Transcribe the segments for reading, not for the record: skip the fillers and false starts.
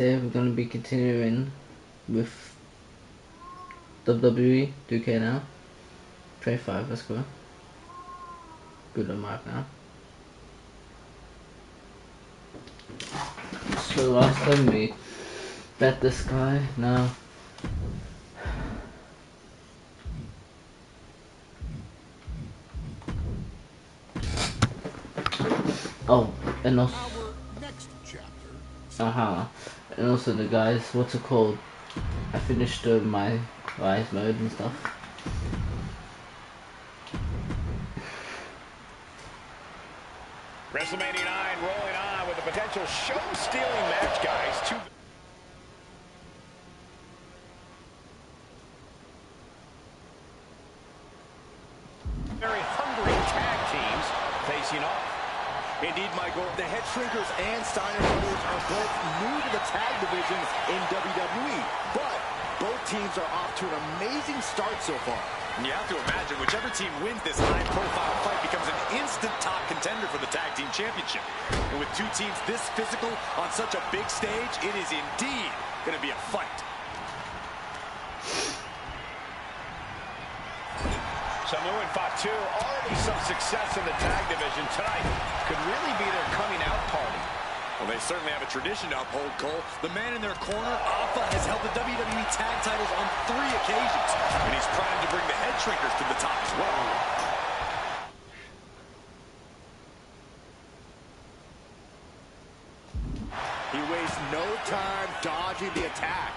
Today we're going to be continuing with Wwe 2K now. 25, let's go. Good on mark now. So last time we bet this guy, now. Oh, and also, and also the guys, what's it called? I finished my rise mode and stuff. WrestleMania 9 rolling on with a potential show-stealing match, guys. Two very hungry tag teams facing off. Indeed, Michael, the Head Shrinkers and Steiner brothers are both new to the tag division in WWE, but both teams are off to an amazing start so far. And you have to imagine whichever team wins this high-profile fight becomes an instant top contender for the tag team championship. And with two teams this physical on such a big stage, it is indeed going to be a fight. Wwe and Wwe 2 already some success in the tag division tonight. Could really be their coming out party. Well, they certainly have a tradition to uphold, Cole. The man in their corner, Alpha, has held the WWE tag titles on 3 occasions. And he's primed to bring the Head Shrinkers to the top as well. He wastes no time dodging the attack.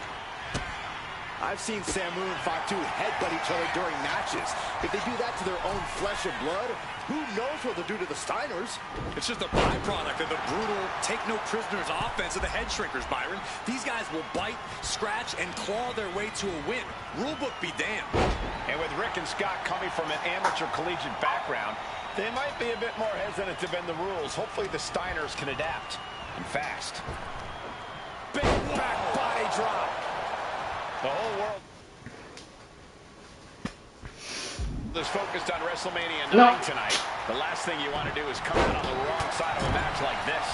I've seen Wwe and Wwe 2 headbutt each other during matches. If they do that to their own flesh and blood, who knows what they'll do to the Steiners? It's just a byproduct of the brutal take-no-prisoners offense of the Head Shrinkers, Byron. These guys will bite, scratch, and claw their way to a win. Rulebook be damned. And with Rick and Scott coming from an amateur collegiate background, they might be a bit more hesitant to bend the rules. Hopefully the Steiners can adapt. And fast. Big back body drop. The whole world is focused on WrestleMania 9 tonight. The last thing you want to do is come out on the wrong side of a match like this.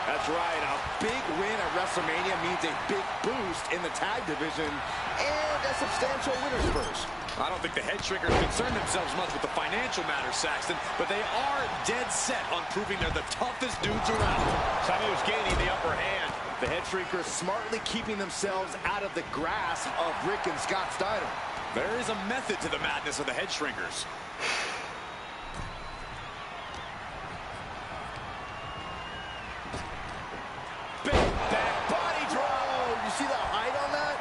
That's right. A big win at WrestleMania means a big boost in the tag division and a substantial winner's purse. I don't think the Head Shrinkers concern themselves much with the financial matters, Saxton, but they are dead set on proving they're the toughest dudes around. Wwe's gaining the upper hand. The Head Shrinkers smartly keeping themselves out of the grasp of Rick and Scott Steiner. There is a method to the madness of the Head Shrinkers. Big back body drop. You see the height on that?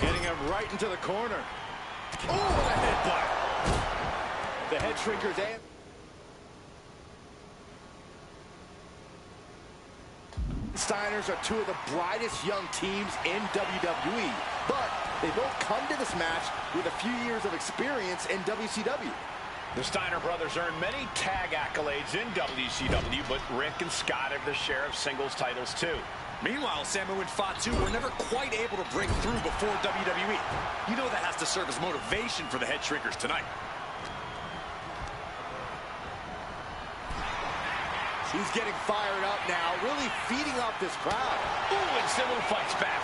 Getting him right into the corner. Oh, what a headbutt. The Head Shrinkers and Steiners are two of the brightest young teams in WWE, but they both come to this match with a few years of experience in WCW. The Steiner brothers earned many tag accolades in WCW, but Rick and Scott have their share of singles titles too. Meanwhile, Wwe and Wwe 2 were never quite able to break through before WWE. You know that has to serve as motivation for the Head Shrinkers tonight. He's getting fired up now, really feeding off this crowd. Ooh, and Wwe fights back.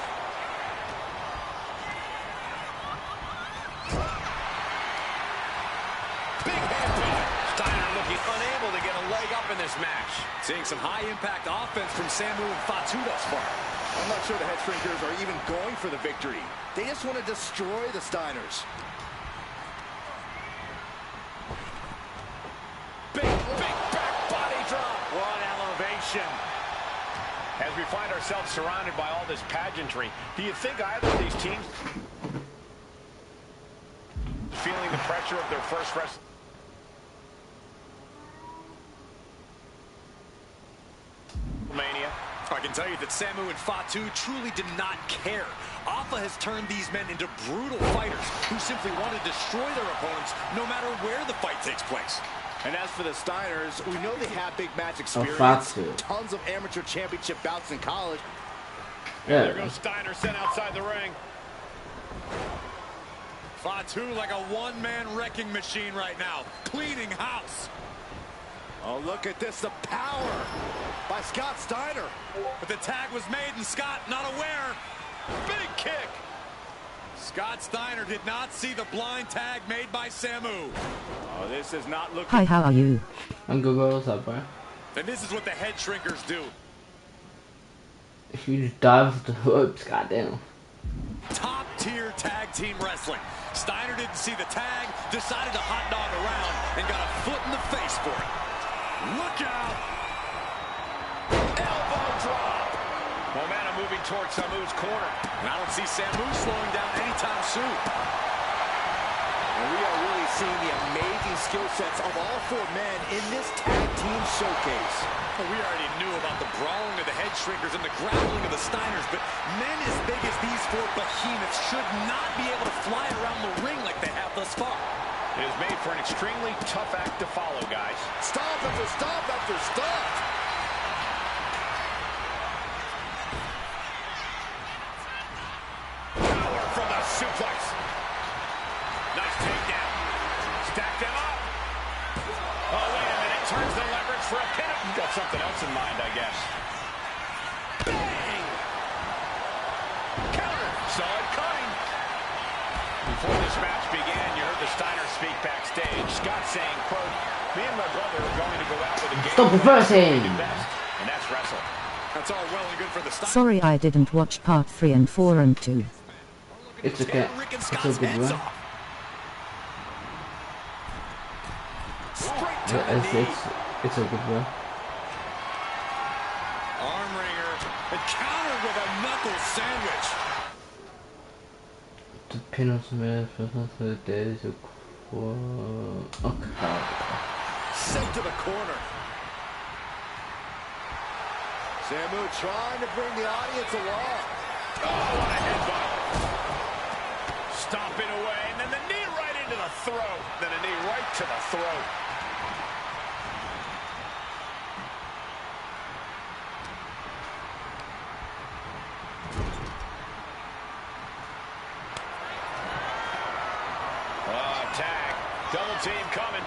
Big hand. Steiner looking unable to get a leg up in this match. Seeing some high-impact offense from Wwe and Wwe 2 thus far. I'm not sure the Head Shrinkers are even going for the victory. They just want to destroy the Steiners. Big back body drop. What elevation. As we find ourselves surrounded by all this pageantry, do you think either of these teams feeling the pressure of their first WrestleMania? I can tell you that Wwe and Wwe 2 truly did not care. Alpha has turned these men into brutal fighters who simply want to destroy their opponents no matter where the fight takes place. And as for the Steiners, we know they have big match experience, tons of amateur championship bouts in college. Yeah. There goes Steiner sent outside the ring. Wwe 2 like a one-man wrecking machine right now, cleaning house. Oh, look at this, the power by Scott Steiner. But the tag was made and Scott not aware. Big kick. Scott Steiner did not see the blind tag made by Samu. Oh, this is not looking... Hi, how are you? I'm good, what's up, bro? And this is what the head shrinkers do. If you just dive with the ropes, goddamn. Top tier tag team wrestling. Steiner didn't see the tag, decided to hot dog around, and got a foot in the face for it. Look out! Elbow drop. Momentum moving towards Samu's corner. And I don't see Samu slowing down anytime soon. And we are really seeing the amazing skill sets of all four men in this tag team showcase. Well, we already knew about the brawling of the head shrinkers and the grappling of the Steiners, but men as big as these four behemoths should not be able to fly around the ring like they have thus far. It is made for an extremely tough act to follow, guys. Stop after stop after stop. Power from the suplex. Nice takedown. Stack them up. Oh, wait a minute. Turns the leverage for a pin. You've got something else in mind, I guess. Bang! Counter. Saw it coming. Before this match began, you heard the Steiner speak backstage. Scott saying, quote, "Me and my brother are going to go out with a game. Stop reversing! Best, and that's wrestle." That's all well and good for the Steiners. Sorry I didn't watch part 3 and 4 and 2. It's okay. It's a good one. It's a good one. Arm wringer and countered with a knuckle sandwich. The pin on some for the days of okay. Sent to the corner. Samu trying to bring the audience along. Oh, what a headbutt. Stomping away, and then the knee right into the throat. Then a knee right to the throat. Tag. Double team coming.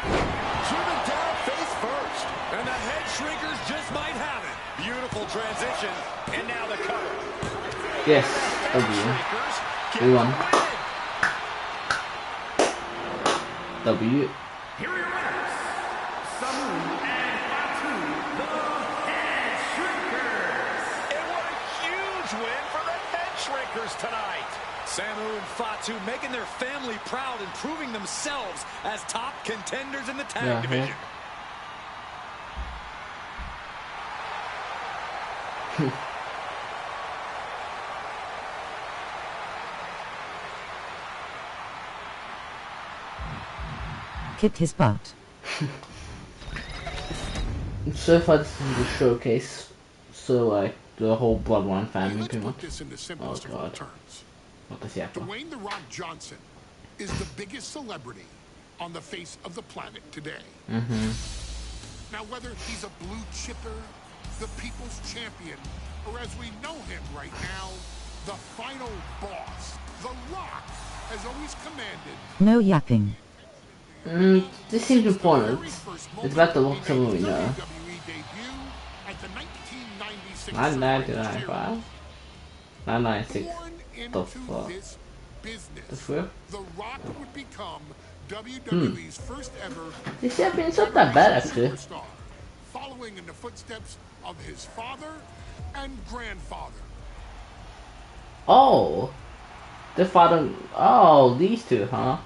Driven down face first. And the head shrinkers just might have it. Beautiful transition. And now the cover. Yes, W. We won. W. Here are your winners. Samu and Fatu, the head shrinkers. And what a huge win for the head shrinkers tonight. Samu and Fatu making their family proud and proving themselves as top contenders in the tag division. Kick his butt. So far this is the showcase. So like the whole Bloodline family pretty much. Oh god. What the heck? Dwayne "The Rock" Johnson is the biggest celebrity on the face of the planet today. Now, whether he's a blue chipper, the people's champion, or as we know him right now, the final boss, The Rock has always commanded... No yapping. This seems important. It's about to look someone we know. 1995? 996. The fuck? The fuck? The Rock would become WWE's first ever This Japanese not that bad actually. superstar, following in the footsteps of his father and grandfather. Oh! The father. Oh, these two, huh?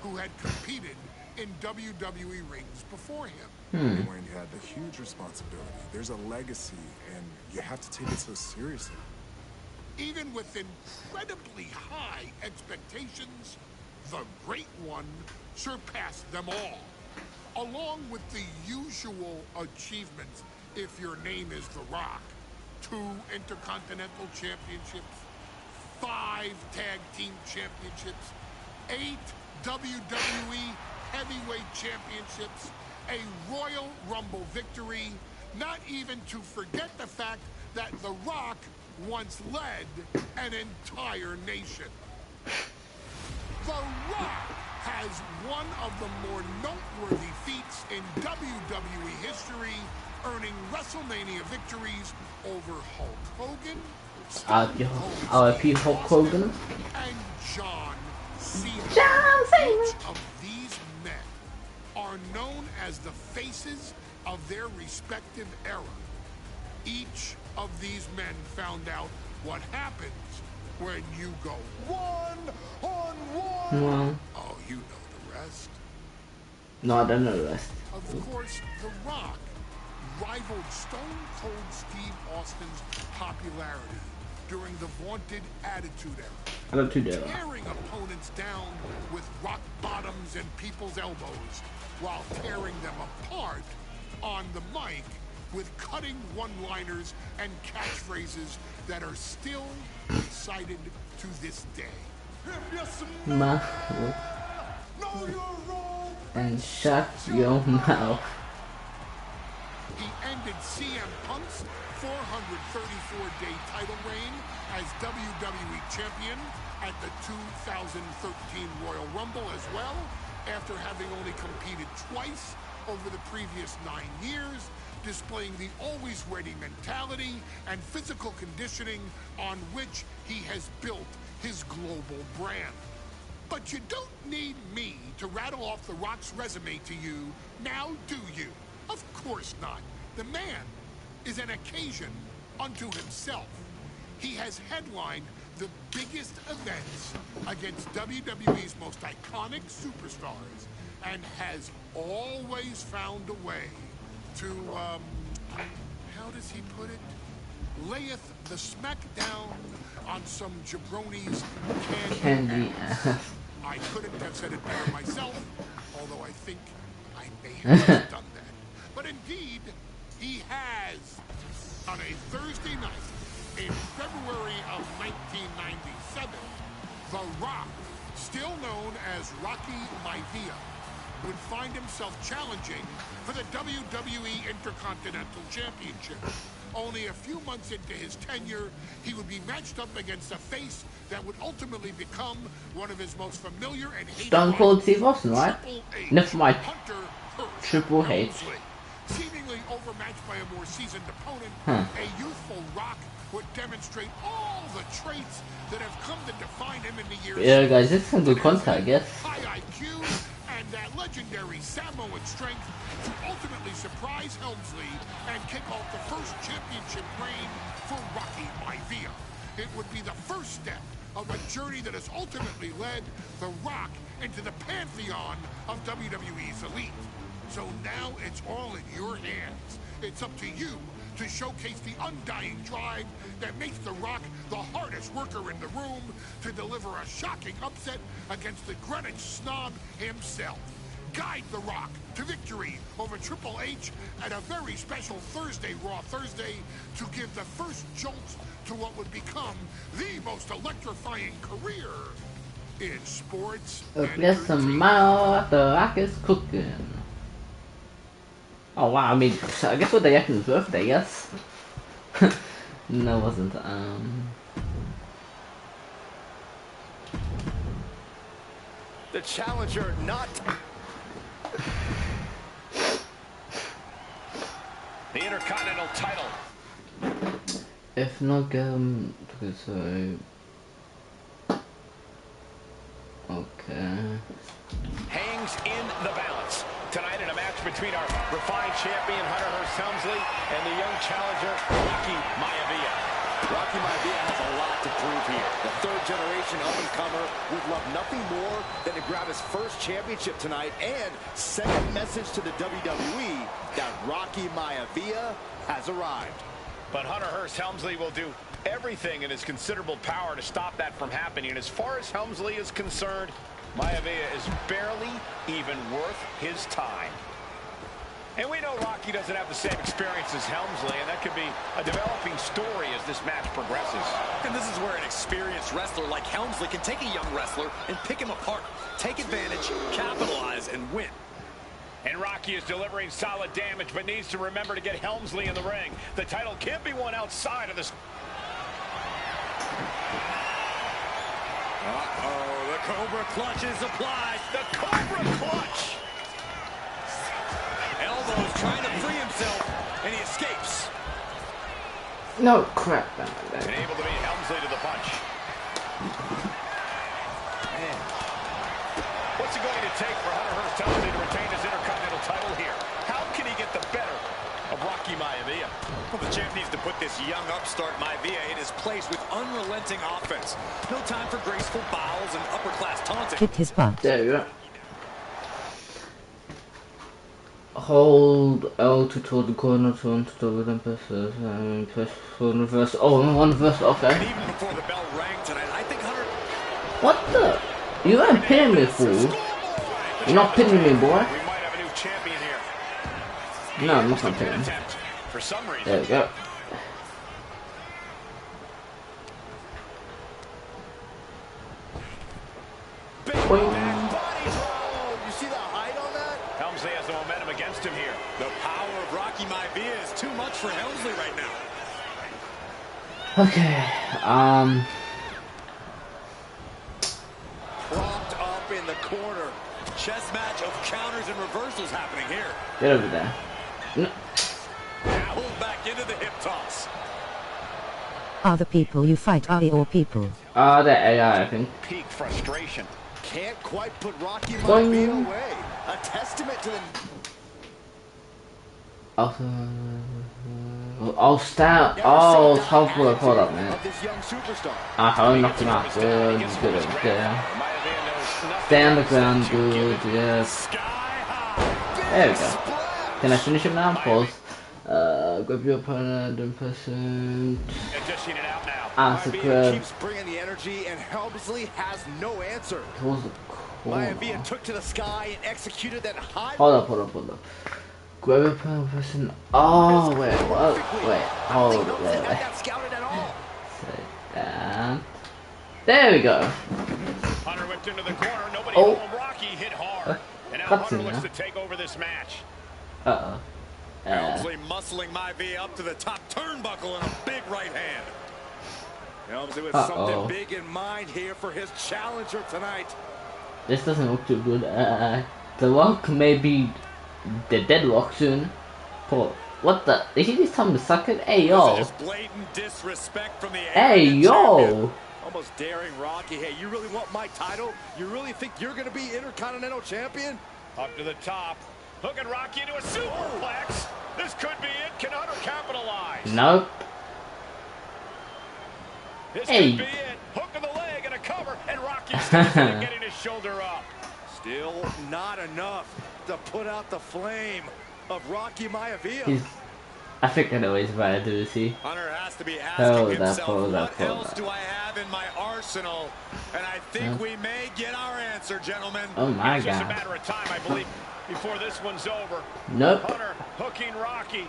Who had competed in WWE rings before him. When you had the huge responsibility, there's a legacy, and you have to take it so seriously. Even with incredibly high expectations, the Great One surpassed them all. Along with the usual achievements, if your name is The Rock: 2 Intercontinental Championships, 5 Tag Team Championships, 8 WWE Heavyweight Championships, a Royal Rumble victory, not even to forget the fact that The Rock once led an entire nation. The Rock has one of the more noteworthy feats in WWE history, earning WrestleMania victories over Hulk Hogan, R.I.P. Hulk Hogan, and John Cena. John Cena. Each of these men are known as the faces of their respective era. Each of these men found out what happens when you go one-on-one. Well, Oh, you know the rest. no, I don't know the rest. Of course, The Rock rivaled Stone Cold Steve Austin's popularity during the vaunted Attitude Era, I don't do that. tearing opponents down with rock bottoms and people's elbows while tearing them apart on the mic with cutting one-liners and catchphrases that are still recited to this day. Mouth and shut your mouth. He ended CM Punk's 434-day title reign as WWE Champion at the 2013 Royal Rumble as well, after having only competed twice over the previous 9 years, displaying the always ready mentality and physical conditioning on which he has built his global brand. But you don't need me to rattle off The Rock's resume to you, now do you? Of course not. The man is an occasion unto himself. He has headlined the biggest events against WWE's most iconic superstars and has always found a way to, how does he put it? Layeth the smackdown on some jabroni's candy ass. I couldn't have said it better myself, although I think I may have just done that. But indeed, he has. On a Thursday night in February of 1997, The Rock, still known as Rocky Maivia, would find himself challenging for the WWE Intercontinental Championship. Only a few months into his tenure, he would be matched up against a face that would ultimately become one of his most familiar and hated Stone Cold Steve rivals, Austin, right? Triple H, Never mind. Hunter Hearst Triple H. Helmsley. Seemingly overmatched by a more seasoned opponent, a youthful Rock would demonstrate all the traits that have come to define him in the years. Yeah, guys, this is some good content, I guess. High IQ and that legendary Samoan strength to ultimately surprise Helmsley and kick off the first championship reign for Rocky Maivia. It would be the first step of a journey that has ultimately led The Rock into the pantheon of WWE's elite. So now it's all in your hands. It's up to you to showcase the undying drive that makes The Rock the hardest worker in the room to deliver a shocking upset against the Greenwich snob himself. Guide The Rock to victory over Triple H at a very special Thursday, Raw Thursday, to give the first jolt to what would become the most electrifying career in sports. Bless some mouth, The Rock is cooking. Oh wow, I mean, I guess what they after his birthday, yes? No, it wasn't, The challenger not... The Intercontinental title. if not, so... Okay... Hangs in the balance. Tonight in a match between our refined champion, Hunter Hearst Helmsley, and the young challenger, Rocky Maivia. Rocky Maivia has a lot to prove here. The third-generation up-and-comer would love nothing more than to grab his first championship tonight and send a message to the WWE that Rocky Maivia has arrived. But Hunter Hearst Helmsley will do everything in his considerable power to stop that from happening. And as far as Helmsley is concerned, Maivia is barely even worth his time. And we know Rocky doesn't have the same experience as Helmsley, and that could be a developing story as this match progresses. And this is where an experienced wrestler like Helmsley can take a young wrestler and pick him apart, take advantage, capitalize, and win. And Rocky is delivering solid damage, but needs to remember to get Helmsley in the ring. The title can't be won outside of this. Uh-oh, the Cobra Clutch is applied. The Cobra Clutch! Elbows trying to free himself, and he escapes. No crap, man. And able to beat Helmsley to the punch. Man. What's it going to take for Hunter Hearst Helmsley to retain his Intercontinental title here? How can he get the better of Rocky Maivia? Well, the champ needs to put this young upstart Maivia in his place with unrelenting offense. No time for graceful bows and upper-class taunting. Kick his butt. There you go. Hold L to toward the corner to on to the rhythm presses and press for reverse. Oh, one reverse. Okay. And even before the bell rang tonight, I think Hunter... What the? You ain't pinning me, fool. You're not pinning me, boy. We might have a new champion here. No, I'm not pinning. For some reason. There we go. Big back body roll. You see the height on that? Helmsley has the momentum against him here. The power of Rocky Maivia is too much for Helmsley right now. Okay. Propped up in the corner. Chess match of counters and reversals happening here. Get over there. No. Now back into the hip toss. Are the people you fight are your people? The AI, I think. Peak frustration. Can't quite put Rocky Boing. Maivia away. A testament to the... Oh, stand. Oh, top work. Hold up, man. of this young superstar. I knocked him out. Good. Good. Stay on the ground. Good. Yes. There we go. Can I finish him now? Pause. Grab your opponent in person. Dishing it out now. Answer Maivia grab. keeps bringing the energy, and Helmsley has no answer. Towards the corner. Maivia took to the sky and executed that high... Hold up. Grab your opponent in person. Oh, wait. What? Wait. Hold up. Had that scouted at all. Sit down. There we go. Hunter whipped into the corner. Nobody Oh. home. Rocky hit hard. And now Cuts Hunter in looks there. to take over this match. Uh-oh. Helmsley muscling Maivia up to the top turnbuckle in a big right hand. Helmsley with something big in mind here for his challenger tonight. This doesn't look too good. The Rock may be the deadlock soon. Paul, what the? Did he just tell me to suck it? Hey, yo. Just blatant disrespect from the Hey, arrogant yo. champion. Almost daring Rocky. Hey, you really want my title? You really think you're going to be Intercontinental Champion? Up to the top. Hooking Rocky into a superplex. This could be it. Can Hunter capitalize? Nope. This Hey. could be it. Hook of the leg and a cover. And Rocky still getting his shoulder up. Still not enough to put out the flame of Rocky Maivia. I think I know what he's about to do, is he? Hunter has to be Hold asking up, himself, hold up, what hold else up. do I have in my arsenal? And I think we may get our answer, gentlemen. Oh my It's just a god. matter of time, I believe, before this one's over. Nope. Hunter hooking Rocky.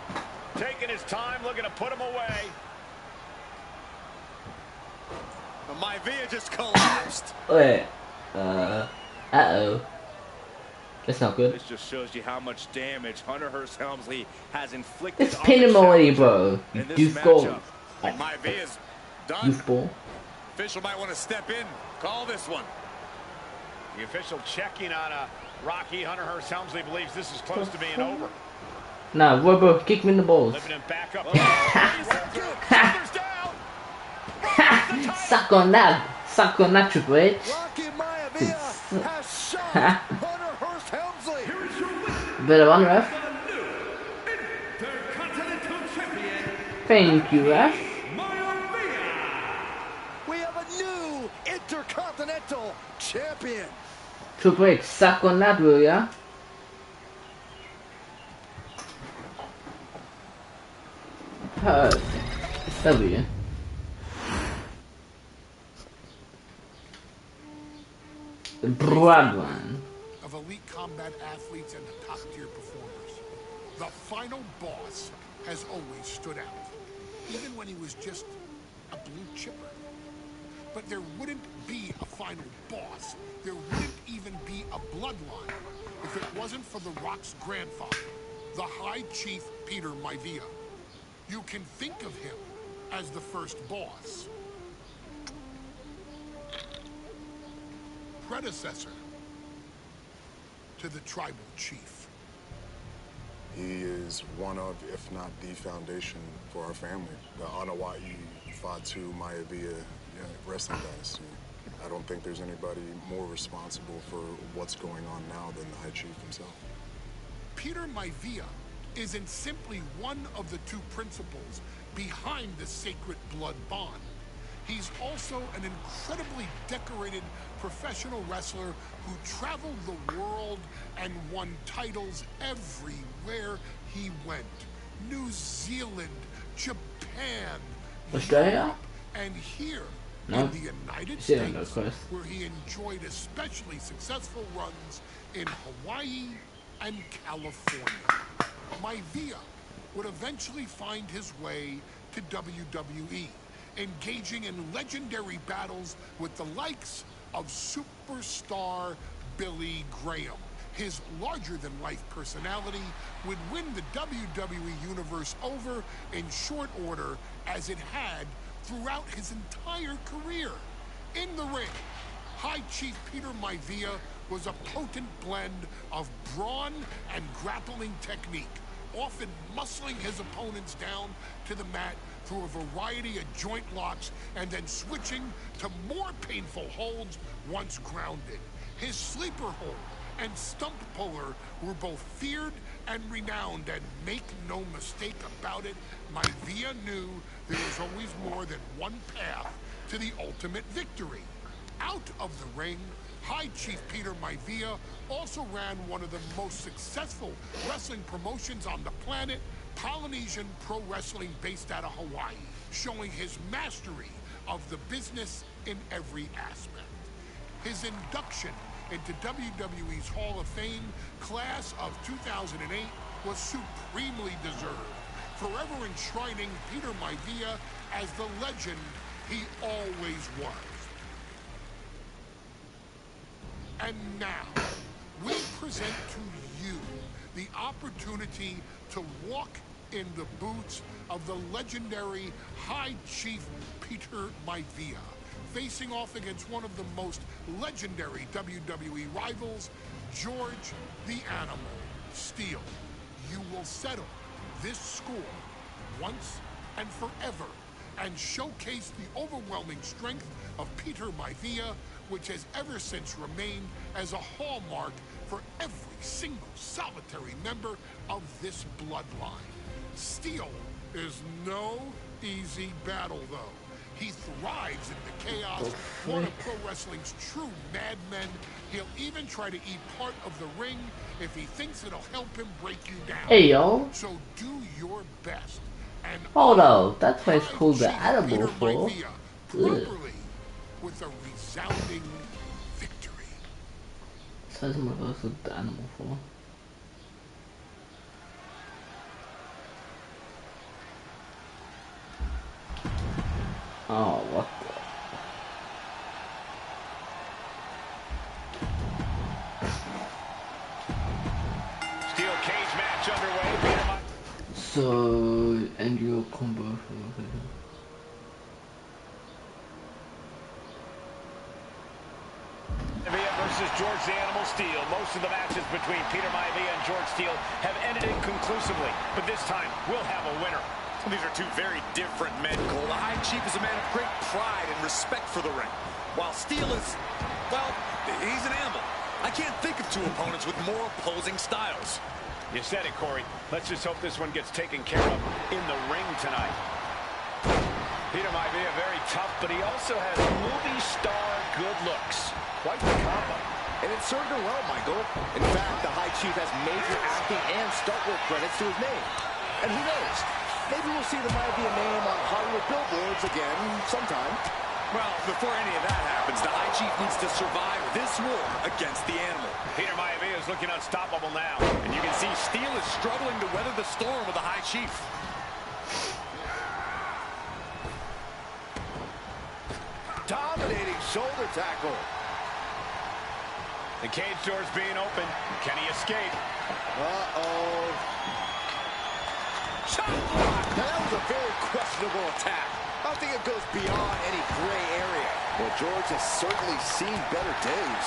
Taking his time, looking to put him away. Maivia just collapsed. Wait. Uh-oh. That's not good. This just shows you how much damage Hunter Hearst Helmsley has inflicted. Let's on pin the him away, challenger bro. You in this goofball. matchup. Like Maivia's done. Goofball. Official might want to step in. Call this one. The official checking on Rocky. Hunter Hearst Helmsley believes this is close to being over. Nah, bro, kick me in the balls. Lifting him back up. Ha. Shoulders down. Suck on that. Suck on that, Triple H. Rocky Maivia has shot Hunter Hearst Helmsley. Bit of on, ref. Thank you, ref. We have a new Intercontinental Champion. Triple H, suck on that, will ya? W. Broadman. Of elite combat athletes and top-tier performers, the final boss has always stood out, even when he was just a blue chipper. But there wouldn't be a final boss, there wouldn't even be a bloodline if it wasn't for The Rock's grandfather, the High Chief Peter Maivia. You can think of him as the first boss. predecessor to the tribal chief. He is one of, if not the foundation for our family. The Wwe 2K25 wrestling dynasty. I don't think there's anybody more responsible for what's going on now than the High Chief himself. Peter Maivia isn't simply one of the two principals behind the sacred blood bond. He's also an incredibly decorated professional wrestler who traveled the world and won titles everywhere he went. New Zealand, Japan, Australia, and here no. in the United Yeah, no, States, where he enjoyed especially successful runs in Hawaii and California. Maivia would eventually find his way to WWE, engaging in legendary battles with the likes of superstar Billy Graham. His larger-than-life personality would win the WWE Universe over in short order, as it had throughout his entire career. In the ring, High Chief Peter Maivia was a potent blend of brawn and grappling technique, often muscling his opponents down to the mat through a variety of joint locks and then switching to more painful holds once grounded. His sleeper hold and stump puller were both feared and renowned, and make no mistake about it, Maivia knew there was always more than one path to the ultimate victory. Out of the ring, High Chief Peter Maivia also ran one of the most successful wrestling promotions on the planet, Polynesian Pro Wrestling, based out of Hawaii, showing his mastery of the business in every aspect. His induction into WWE's Hall of Fame class of 2008 was supremely deserved, forever enshrining Peter Maivia as the legend he always was. And now, we present to you the opportunity to walk in the boots of the legendary High Chief Peter Maivia, facing off against one of the most legendary WWE rivals, George the Animal Steele. You will settle this score once and forever and showcase the overwhelming strength of Peter Maivia, which has ever since remained as a hallmark for every single solitary member of this bloodline. Steele is no easy battle, though. He thrives in the chaos, one of pro wrestling's true madmen. He'll even try to eat part of the ring if he thinks it'll help him break you down. Hey, yo. So do your best. And hold on, that's why it's called the Animal Peter for. Maivia properly with a resounding victory. Says my verse with the Animal for. Oh, what the? Steel cage match underway. So, and your combo. Versus George the Animal Steele. Most of the matches between Peter Maivia and George Steele have ended inconclusively, but this time we'll have a winner. These are two very different men, Cole. The High Chief is a man of great pride and respect for the ring, while Steele is, well, he's an animal. I can't think of two opponents with more opposing styles. You said it, Corey. Let's just hope this one gets taken care of in the ring tonight. Peter Maivia very tough, but he also has movie star good looks. Quite the combo. And it served her well, Michael. In fact, the High Chief has major acting and stunt work credits to his name. And who knows? Maybe we'll see the Maivia name on Hollywood billboards again sometime. Well, before any of that happens, the High Chief needs to survive this war against the Animal. Peter Maivia is looking unstoppable now. And you can see Steele is struggling to weather the storm with the High Chief. Dominating shoulder tackle. The cage door's being opened. Can he escape? Uh-oh. Shot block. Now that was a very questionable attack. I don't think it goes beyond any gray area. Well, George has certainly seen better days.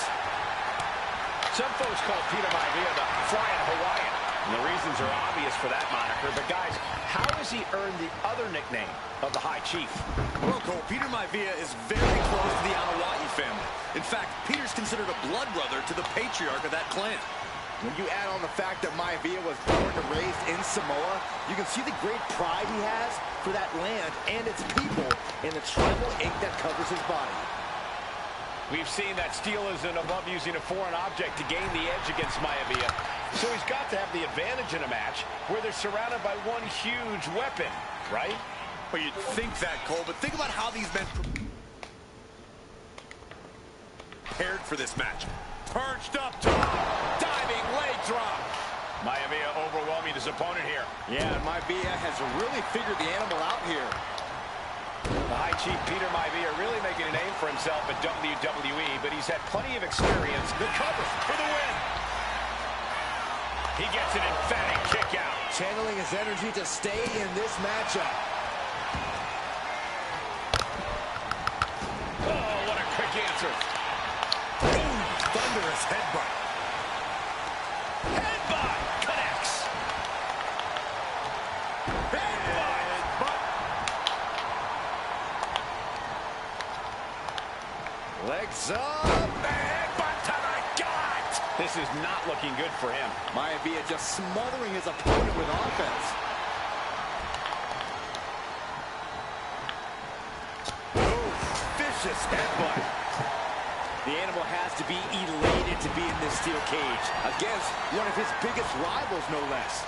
Some folks call Peter Maivia the Flying Hawaiian. And the reasons are obvious for that moniker. But, guys, how has he earned the other nickname of the High Chief? Well, Cole, Peter Maivia is very close to the Anawai family. In fact, Peter's considered a blood brother to the patriarch of that clan. When you add on the fact that Maivia was born and raised in Samoa, you can see the great pride he has for that land and its people and the tribal ink that covers his body. We've seen that Steel isn't above using a foreign object to gain the edge against Maivia. So he's got to have the advantage in a match where they're surrounded by one huge weapon, right? Well, you'd think that, Cole, but think about how these men prepared for this match. Perched up top, diving leg drop. Maivia overwhelming his opponent here. Yeah, and Maivia has really figured the animal out here. The High Chief Peter Maivia really making a name for himself at WWE, but he's had plenty of experience. The cover for the win. He gets an emphatic kick out. Channeling his energy to stay in this matchup. Oh, what a quick answer. Boom, thunderous headbutt. Headbutt connects. Headbutt. Legs up. Headbutt to the gut. This is not looking good for him. Maivia just smothering his opponent with offense. Oh, vicious headbutt. The animal has to be elated to be in this steel cage against one of his biggest rivals, no less.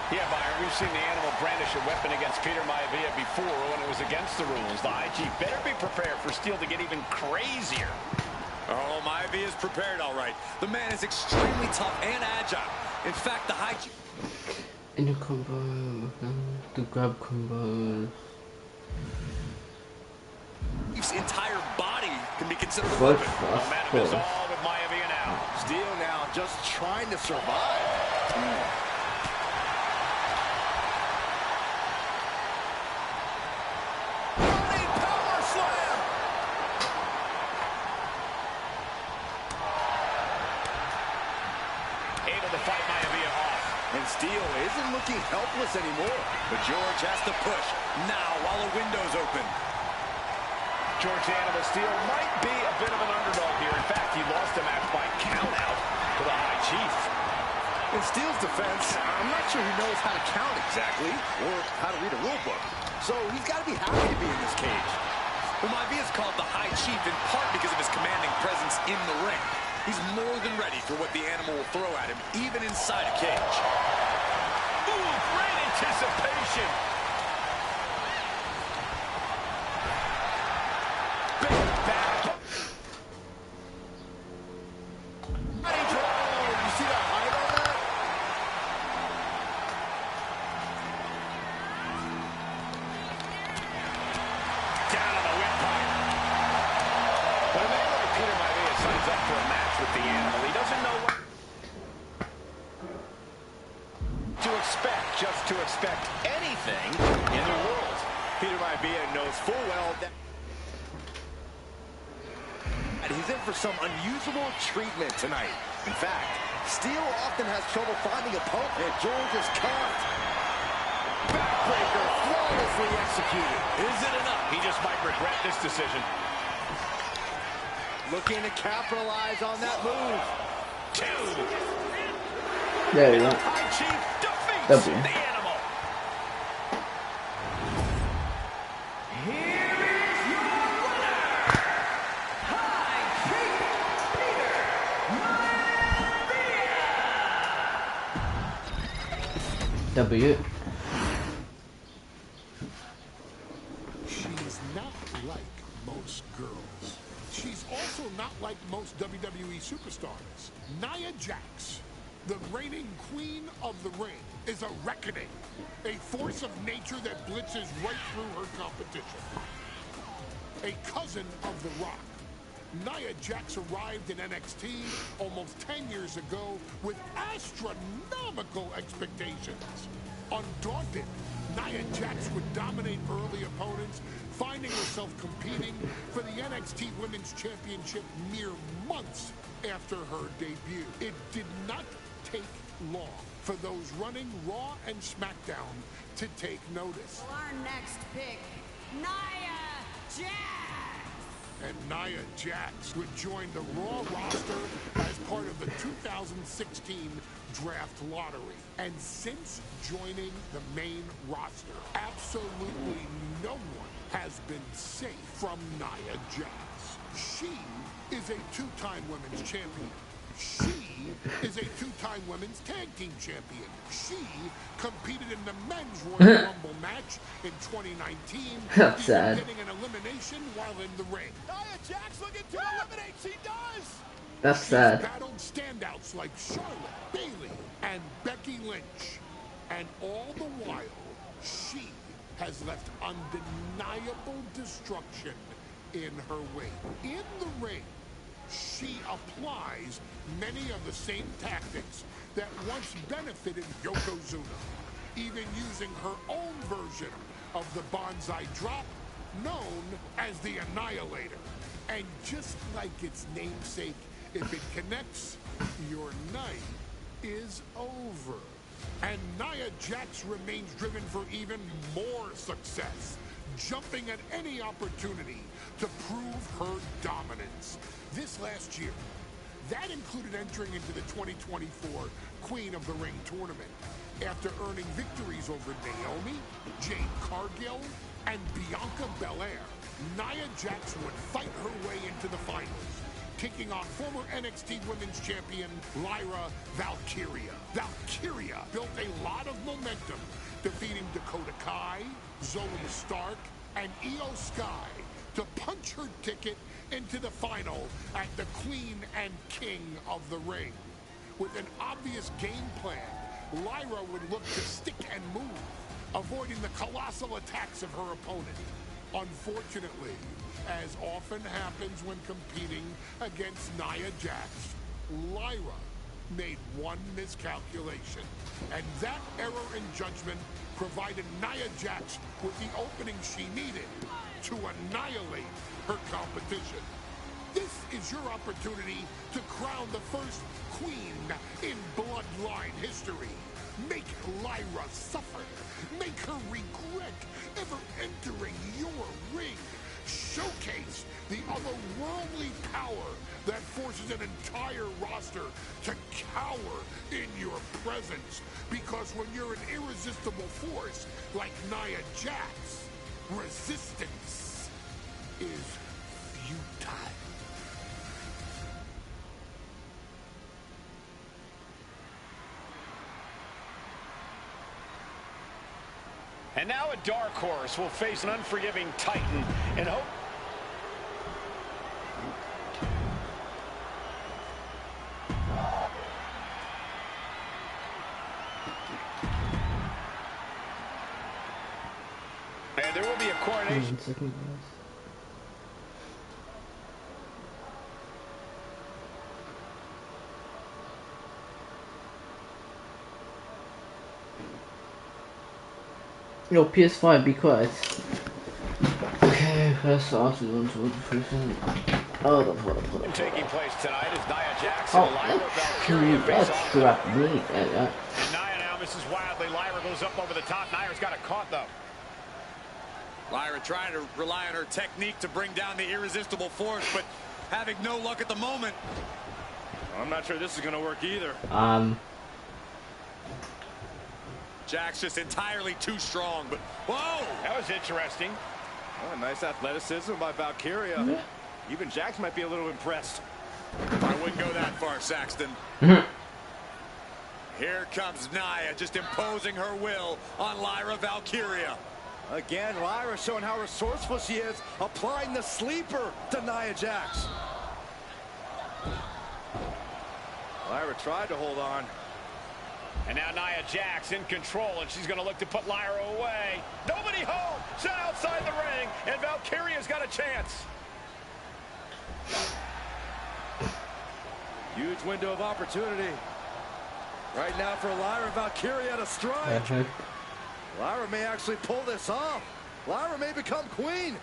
Yeah, Byron, we've seen the animal brandish a weapon against Peter Maivia before when it was against the rules. The High Chief better be prepared for Steel to get even crazier. Oh, Maivia is prepared, all right. The man is extremely tough and agile. In fact, the High Chief... In the combo, the grab combos. Chief's entire body can be considered a What? weapon. Momentum is all with Maivia now. Steel now just trying to survive. Running power slam. Able to fight Maivia off. And Steel isn't looking helpless anymore. But George has to push now while the window's open. George Animal Steel might be a bit of an underdog here. In fact, he lost the match by countout to the High Chief. In Steel's defense, I'm not sure he knows how to count exactly or how to read a rule book. So he's got to be happy to be in this cage. Well, Maivia is called the High Chief in part because of his commanding presence in the ring. He's more than ready for what the animal will throw at him, even inside a cage. Ooh, great anticipation. Big back. You see that height on that? Down on the windpipe. When a man like Peter Maivia signs up for a match with the animal, he doesn't know what to expect, just to expect anything in the world. Peter Maivia knows full well that he's in for some unusual treatment tonight. In fact, Steel often has trouble finding a opponent. And George is caught. Backbreaker flawlessly executed. Is it enough? He just might regret this decision. Looking to capitalize on that move. Two. There you go. High Chief defeats W. the animal. Here is your winner, High Chief Peter Maivia. W. She's not like most girls. She's also not like most WWE superstars. Nia Jax, the reigning queen of the ring, is a reckoning. A force of nature that blitzes right through her competition. A cousin of The Rock. Nia Jax arrived in NXT almost 10 years ago with astronomical expectations. Undaunted, Nia Jax would dominate early opponents, finding herself competing for the NXT Women's Championship mere months after her debut. It did not take long for those running Raw and SmackDown to take notice. Well, our next pick, Nia Jax. And Nia Jax would join the Raw roster as part of the 2016 draft lottery. And since joining the main roster, absolutely no one has been safe from Nia Jax. She is a two-time women's champion. She is a two-time women's tag team champion. She competed in the men's Royal Rumble match in 2019. That's sad. Getting an elimination while in the ring. Nia Jax looking to eliminate. She does. That's sad. Battled standouts like Charlotte, Bayley, and Becky Lynch. And all the while, she has left undeniable destruction in her wake. In the ring, she applies many of the same tactics that once benefited Yokozuna, even using her own version of the Bonsai Drop, known as the Annihilator. And just like its namesake, if it connects, your night is over. And Nia Jax remains driven for even more success, jumping at any opportunity to prove her dominance. This last year, that included entering into the 2024 Queen of the Ring tournament after earning victories over Naomi, Jade Cargill, and Bianca Belair. Nia Jax would fight her way into the finals, taking on former NXT Women's Champion Lyra Valkyria. Valkyria built a lot of momentum, defeating Dakota Kai, Zoe Stark, and Io Sky to punch her ticket into the final at the Queen and King of the Ring. With an obvious game plan, Lyra would look to stick and move, avoiding the colossal attacks of her opponent. Unfortunately, as often happens when competing against Nia Jax, Lyra made one miscalculation, and that error in judgment provided Nia Jax with the opening she needed to annihilate her competition. This is your opportunity to crown the first queen in Bloodline history. Make Lyra suffer. Make her regret ever entering your ring. Showcase the otherworldly power that forces an entire roster to cower in your presence. Because when you're an irresistible force like Nia Jax, resistance is futile. And now a dark horse will face an unforgiving Titan in hope. And there will be a coronation. Yo, PS5, be quiet. Okay, first off, we want to hold up. Taking place tonight is Nia Jax Oh, and Lyra Valkyria face off. me. And Nia now misses wildly. Lyra goes up over the top. Nia's got it caught though. Lyra trying to rely on her technique to bring down the irresistible force, but having no luck at the moment. I'm not sure this is going to work either. Jax just entirely too strong, but whoa! That was interesting. Oh, nice athleticism by Valkyria. Yeah. Even Jax might be a little impressed. I wouldn't go that far, Saxton. Here comes Nia, just imposing her will on Lyra Valkyria. Again, Lyra showing how resourceful she is, applying the sleeper to Nia Jax. Lyra tried to hold on. And now Nia Jax in control, and she's going to look to put Lyra away. Nobody home. Set outside the ring, and Valkyria's got a chance. Huge window of opportunity. Right now for Lyra Valkyria to strike. Lyra may actually pull this off. Lyra may become queen.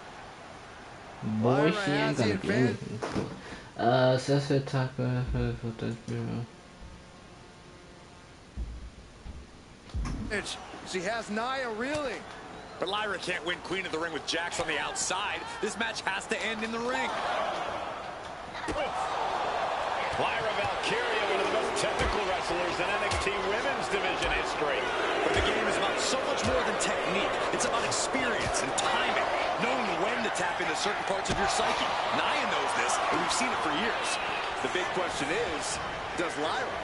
Boy, she ain't gonna get anything cool. Says attacker for the bureau. She has Nia reeling. But Lyra can't win Queen of the Ring with Jax on the outside. This match has to end in the ring. Lyra Valkyria, one of the most technical wrestlers in NXT Women's Division history. But the game is about so much more than technique. It's about experience and timing, knowing when to tap into certain parts of your psyche. Nia knows this, and we've seen it for years. The big question is, does Lyra?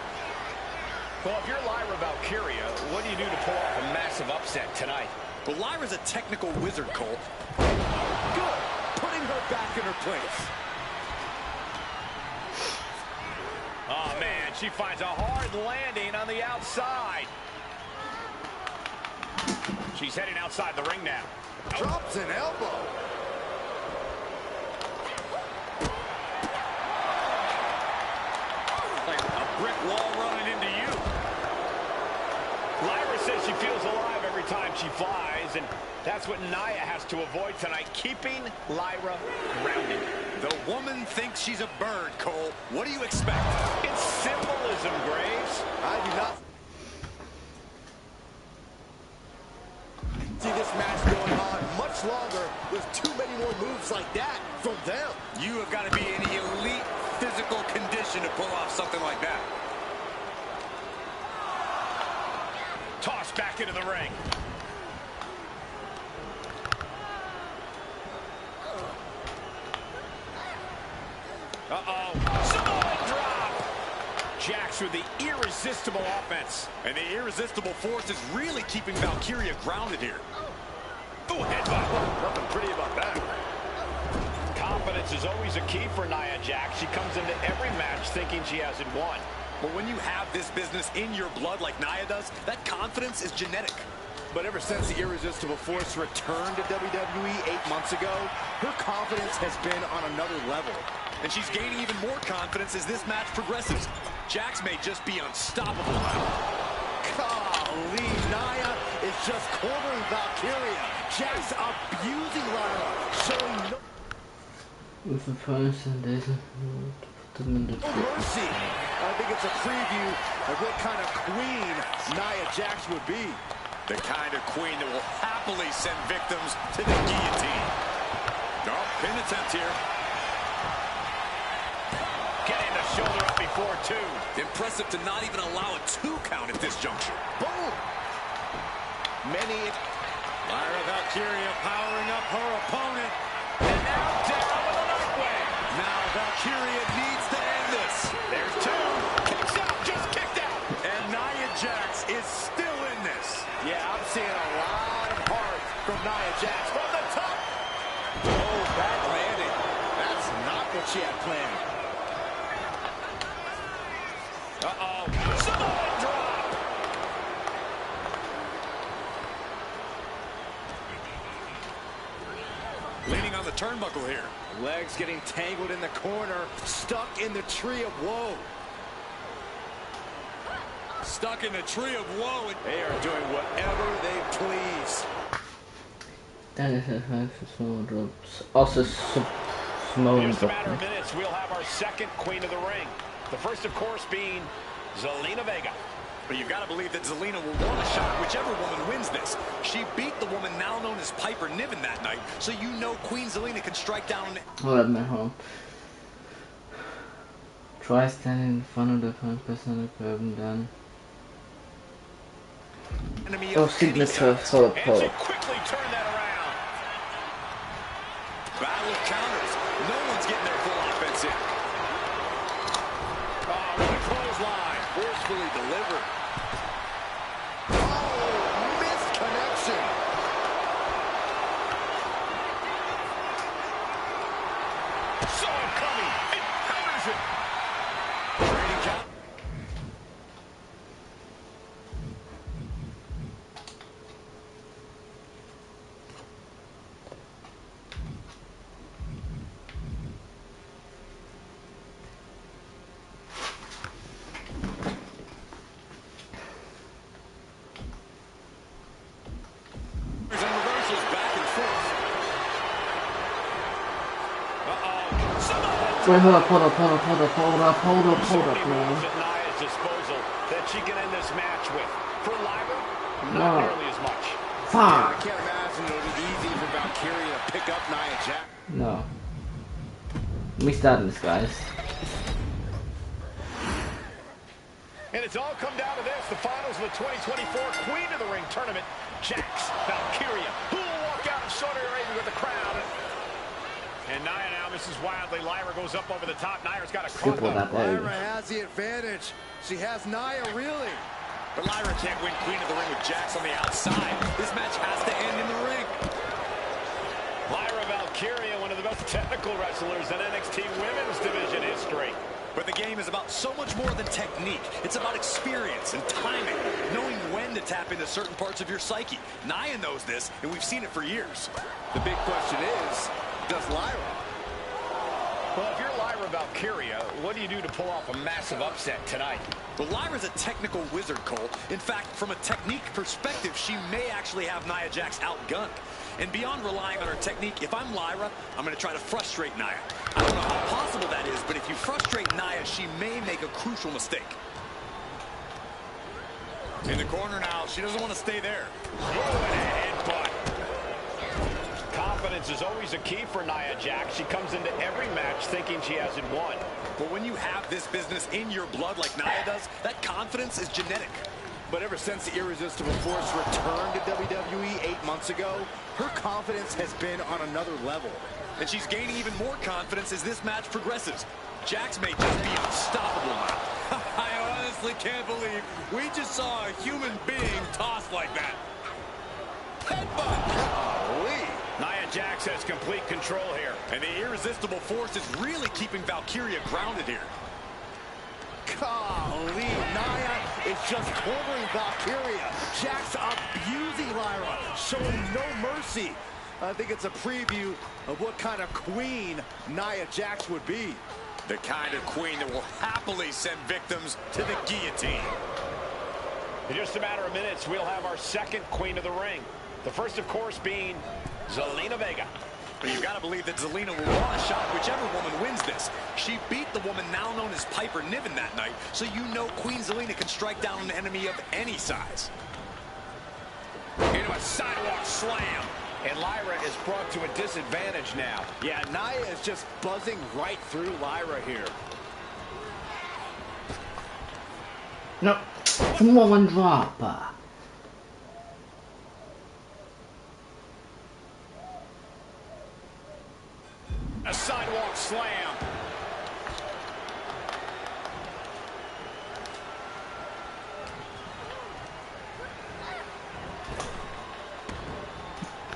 Well, if you're Lyra Valkyria, what do you do to pull off a massive upset tonight? Well, Lyra's a technical wizard, Cole. Good. Putting her back in her place. Oh, man, she finds a hard landing on the outside. She's heading outside the ring now. Drops an elbow. Like a brick wall running into you. Lyra says she feels alive every time she flies, and that's what Nia has to avoid tonight, keeping Lyra grounded. The woman thinks she's a bird, Cole. What do you expect? It's symbolism, Graves. I do not see this match going on much longer with too many more moves like that from them. You have got to be in elite physical condition to pull off something like that. Tossed back into the ring. Uh-oh. Samoan drop. Jax with the irresistible offense. And the irresistible force is really keeping Valkyria grounded here. Ooh, headbutt. Nothing pretty about that. Confidence is always a key for Nia Jax. She comes into every match thinking she hasn't won. But when you have this business in your blood like Nia does, that confidence is genetic. But ever since the Irresistible Force returned to WWE 8 months ago, her confidence has been on another level. And she's gaining even more confidence as this match progresses. Jax may just be unstoppable now. Golly, Nia is just cornering Valkyria. Jax abusing Lyra, showing no With the person doesn't put them in the mercy. I think it's a preview of what kind of queen Nia Jax would be. The kind of queen that will happily send victims to the guillotine. Oh, pin attempt here. Getting the shoulder up before two. Impressive to not even allow a 2 count at this juncture. Boom! Lyra Valkyria powering up her opponent. And now down with a knife wing. Now Valkyria needs to end this. There's two. Kicks out, just kicked out. And Nia Jax is still in this. Yeah, I'm seeing a lot of heart from Nia Jax. From the top. Oh, bad landing. That's not what she had planned. Uh-oh. Samoan drop. Leaning on the turnbuckle here. Legs getting tangled in the corner, stuck in the tree of woe. Stuck in the tree of woe. They are doing whatever they please. That is a high for small drops. Also, Samoan In just a matter of drop. minutes, we'll have our second queen of the ring. The first, of course, being Zelina Vega. But you've got to believe that Zelina will want a shot whichever woman wins this. She beat the woman now known as Piper Niven that night, so you know Queen Zelina can strike down. Hold up, my home. Try standing in front of the person on the curb and then. Enemy Oh, of any signature size. for And she Paul. quickly turned that around. Battle of counters. No one's getting their full offense in. Oh, what a clothesline. Forcefully delivered. Oh, missed connection. Saw it coming. It counters it. Trading count. Wait, hold up, man. At Nia's disposal that she can end this match with. For Lyra, not No. nearly as much. I Fuck. can't imagine it'll be easy for Valkyria to pick up Nia Jax. No. Let me start this, guys. And it's all come down to this, the finals of the 2024 Queen of the Ring tournament. Jax, Valkyria, who will walk out of Saudi Arabia with the crowd. And Nia now misses wildly. Lyra goes up over the top. Nia's got a Skip all that, baby. Lyra has the advantage. She has Nia reeling. But Lyra can't win Queen of the Ring with Jax on the outside. This match has to end in the ring. Lyra Valkyria, one of the best technical wrestlers in NXT Women's Division history. But the game is about so much more than technique. It's about experience and timing, knowing when to tap into certain parts of your psyche. Nia knows this, and we've seen it for years. The big question is, does Lyra? Well, if you're Lyra Valkyria, what do you do to pull off a massive upset tonight? Well, Lyra's a technical wizard, Cole. In fact, from a technique perspective, she may actually have Nia Jax outgunned. And beyond relying on her technique, if I'm Lyra, I'm going to try to frustrate Nia. I don't know how possible that is, but if you frustrate Nia, she may make a crucial mistake. In the corner now, she doesn't want to stay there. Oh, and a headbutt. Confidence is always a key for Nia Jax. She comes into every match thinking she hasn't won. But when you have this business in your blood like Nia does, that confidence is genetic. But ever since the Irresistible Force returned to WWE 8 months ago, her confidence has been on another level. And she's gaining even more confidence as this match progresses. Jax may just be unstoppable now. I honestly can't believe we just saw a human being tossed like that. Headbutt! Golly. Nia Jax has complete control here. And the Irresistible Force is really keeping Valkyria grounded here. Golly, Nia is just cornering Valkyria. Jax abusing Lyra, showing no mercy. I think it's a preview of what kind of queen Nia Jax would be. The kind of queen that will happily send victims to the guillotine. In just a matter of minutes, we'll have our second Queen of the Ring. The first, of course, being Zelina Vega. But you've got to believe that Zelina will want a shot whichever woman wins this. She beat the woman now known as Piper Niven that night, so you know Queen Zelina can strike down an enemy of any size. Into a sidewalk slam. And Lyra is brought to a disadvantage now. Yeah, Nia is just buzzing right through Lyra here. No. Come on, drop. A sidewalk slam.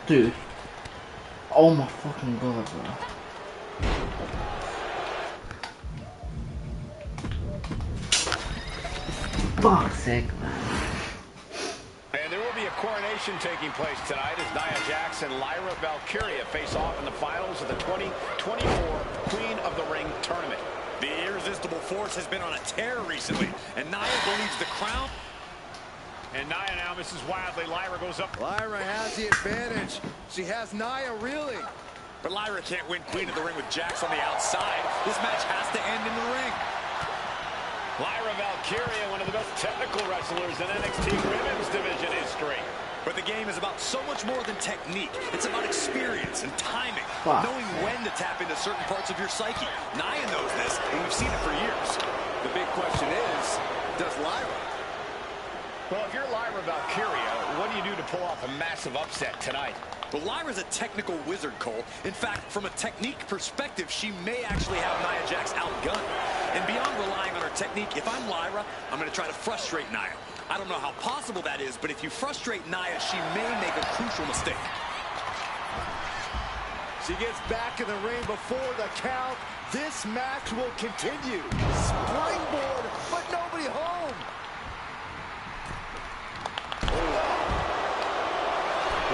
Dude. Oh my fucking god, bro. Fuck's sake, man. And there will be a coronation taking place tonight as Nia Jax and Lyra Valkyria face off in the finals of the 2024 Queen of the Ring tournament. The Irresistible Force has been on a tear recently, and Nia believes the crown. And Nia now misses wildly. Lyra goes up. Lyra has the advantage. She has Nia reeling. But Lyra can't win Queen of the Ring with Jax on the outside. This match has to end in the ring. Lyra Valkyria, one of the best technical wrestlers in NXT Women's Division history. But the game is about so much more than technique. It's about experience and timing, knowing when to tap into certain parts of your psyche. Nia knows this, and we've seen it for years. The big question is, does Lyra? Well, if you're Lyra Valkyria, what do you do to pull off a massive upset tonight? Well, Lyra's a technical wizard, Cole. In fact, from a technique perspective, she may actually have Nia Jax outgunned. And beyond relying on her technique, if I'm Lyra, I'm going to try to frustrate Nia. I don't know how possible that is, but if you frustrate Nia, she may make a crucial mistake. She gets back in the ring before the count. This match will continue. Springboard, but nobody home. In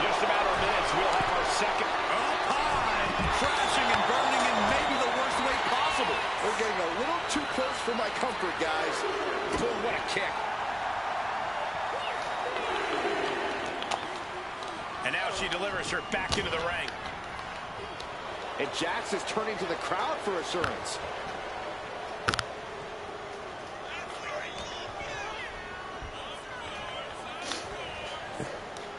just a matter of minutes, we'll have our second. Up high, crashing and burning in maybe the worst way possible. We're getting a little too close for my comfort, guys. Boom, what a kick. And now she delivers her back into the ring. And Jax is turning to the crowd for assurance.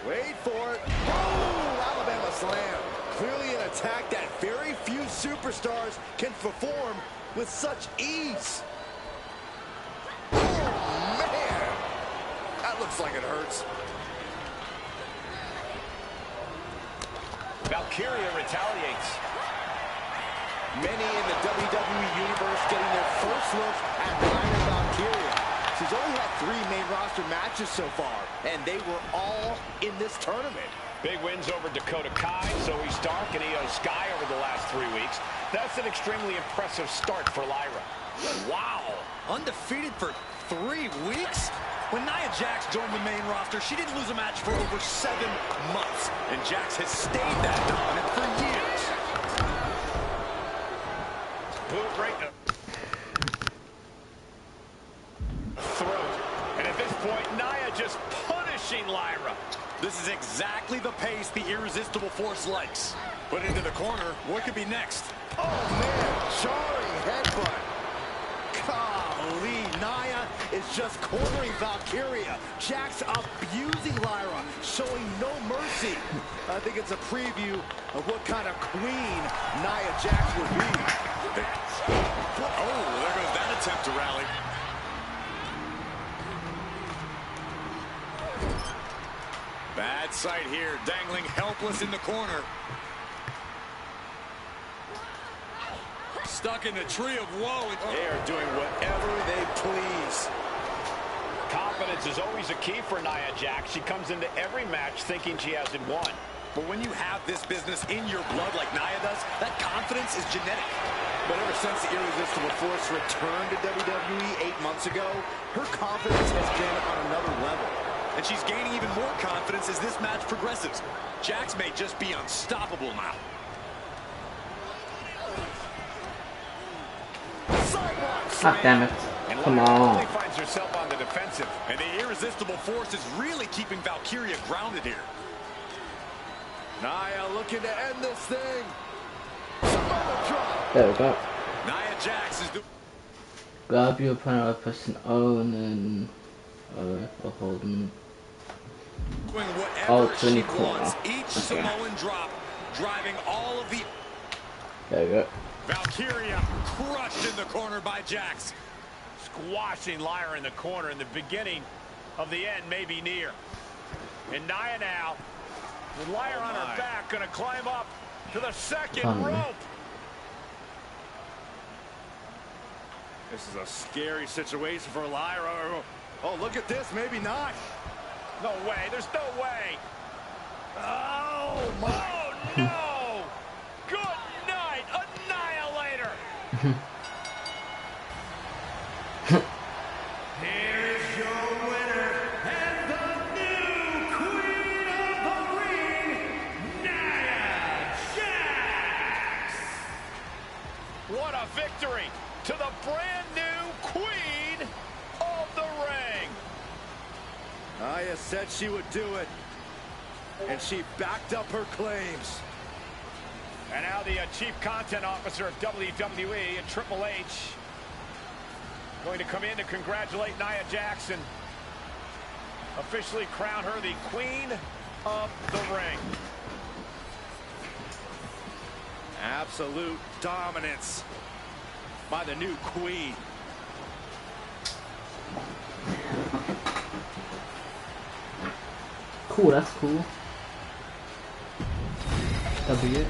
Wait for it. Oh, Alabama slam. Clearly an attack that very few superstars can perform with such ease. Oh, man. That looks like it hurts. Valkyria retaliates. Many in the WWE Universe getting their first look at Nia Valkyria. She's only had 3 main roster matches so far, and they were all in this tournament. Big wins over Dakota Kai, Zoe Stark, and Io Sky over the last 3 weeks. That's an extremely impressive start for Lyra. Wow, undefeated for 3 weeks? When Nia Jax joined the main roster, she didn't lose a match for over 7 months. And Jax has stayed that dominant for years. Boot right in the throat. And at this point, Nia just punishing Lyra. This is exactly the pace the Irresistible Force likes. Put into the corner, what could be next? Oh, man, jarring headbutt. Golly, Nia is just cornering Valkyria. Jax abusing Lyra, showing no mercy. I think it's a preview of what kind of queen Nia Jax will be. Oh, there goes that attempt to rally. Bad sight here, dangling helpless in the corner. Stuck in the tree of woe. They are doing whatever they please. Confidence is always a key for Nia Jax. She comes into every match thinking she hasn't won. But when you have this business in your blood like Nia does, that confidence is genetic. But ever since the Irresistible Force returned to WWE 8 months ago, her confidence has been on another level. And she's gaining even more confidence as this match progresses. Jax may just be unstoppable now. Ah, damn it. Come on. Finds herself on the defensive. And the Irresistible Force is really keeping Valkyria grounded here. Nia looking to end this thing. There we go. Nia Jax is doing... Grab your opponent by pressing O and then or holding. Whatever it's in she the corner. wants. Each Samoan drop driving all of the... There we go. Valkyria crushed in the corner by Jax. Squashing Lyra in the corner, and the beginning of the end may be near. And Nia now, with Lyra on her back, going to climb up to the second rope. This is a scary situation for Lyra. Oh, look at this. Maybe not. No way. There's no way. Oh, my. Oh, no. Good night, Annihilator. Here's your winner and the new Queen of the Ring, Nia Jax. What a victory to the brand new Queen of the Ring. Nia said she would do it, and she backed up her claims. And now the Chief Content Officer of WWE and Triple H going to come in to congratulate Nia Jax, officially crown her the Queen of the Ring. Absolute dominance by the new queen. Cool, that's cool. That'll be it.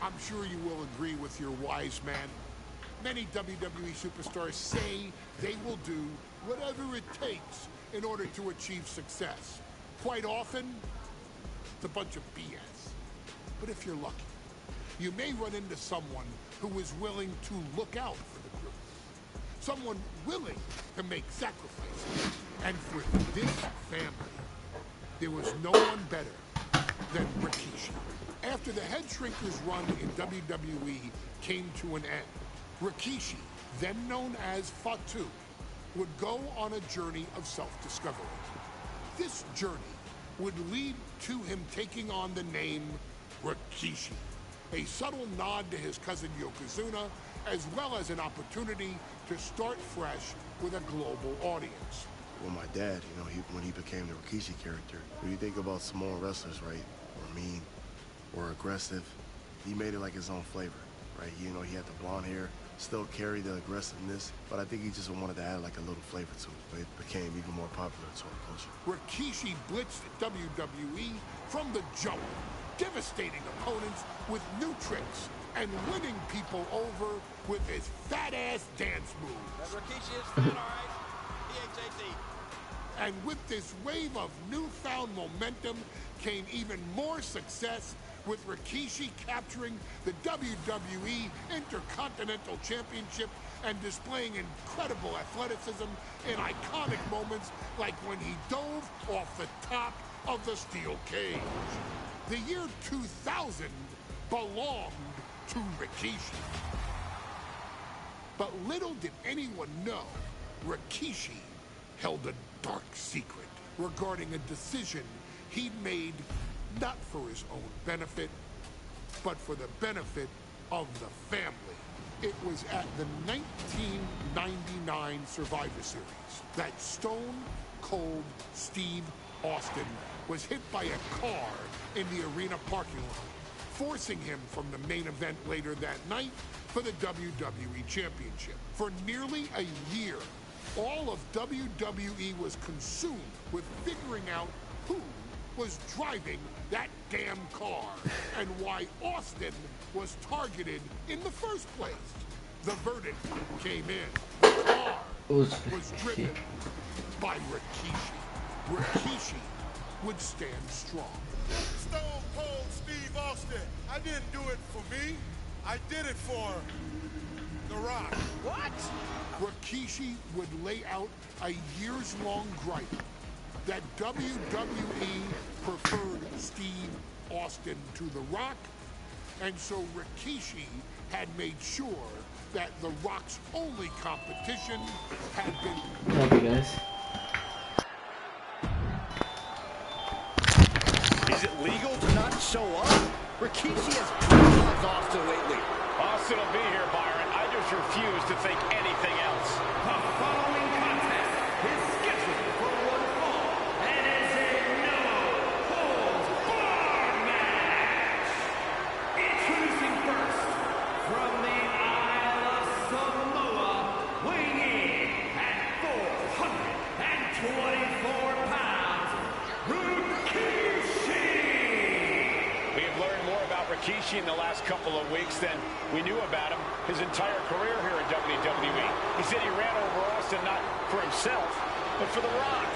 I'm sure you will agree with your wise man. Many WWE superstars say they will do whatever it takes in order to achieve success. Quite often, it's a bunch of BS. But if you're lucky, you may run into someone who is willing to look out for the group. Someone willing to make sacrifices. And for this family, there was no one better than Rikishi. After the Head Shrinkers run in WWE came to an end, Rikishi, then known as Fatu, would go on a journey of self-discovery. This journey would lead to him taking on the name Rikishi, a subtle nod to his cousin Yokozuna, as well as an opportunity to start fresh with a global audience. Well, my dad, you know, when he became the Rikishi character, when you think about Samoan wrestlers, right, or mean, or aggressive, he made it like his own flavor, right? You know, he had the blonde hair, still carried the aggressiveness, but I think he just wanted to add like a little flavor to it, but it became even more popular to our culture. Rikishi blitzed WWE from the jump, devastating opponents with new tricks and winning people over with his fat-ass dance moves. Rikishi is fat, all right. P-H-A-T. And with this wave of newfound momentum came even more success, with Rikishi capturing the WWE Intercontinental Championship and displaying incredible athleticism in iconic moments like when he dove off the top of the steel cage. The year 2000 belonged to Rikishi. But little did anyone know, Rikishi held a dark secret regarding a decision he'd made not for his own benefit, but for the benefit of the family. It was at the 1999 Survivor Series that Stone Cold Steve Austin was hit by a car in the arena parking lot, forcing him from the main event later that night for the WWE Championship. For nearly a year, all of WWE was consumed with figuring out who was driving that damn car and why Austin was targeted in the first place. The verdict came in. The car was driven by Rikishi. Rikishi would stand strong. Stone Cold Steve Austin. I didn't do it for me. I did it for The Rock. What? Rikishi would lay out a years-long gripe that WWE preferred Steve Austin to The Rock, and so Rikishi had made sure that The Rock's only competition had been... Love you guys. Is it legal to not show up? Rikishi has brutalized Austin lately. Austin will be here, Byron. I just refuse to think anything else. The following contest is scheduled for one fall and is a no-holds-barred match. Introducing first, from the Isle of Samoa, weighing in at 424 pounds, Rikishi. We have learned more about Rikishi in the last couple of weeks than we knew about him his entire career here in WWE. He said he ran over Austin not for himself, but for The Rock.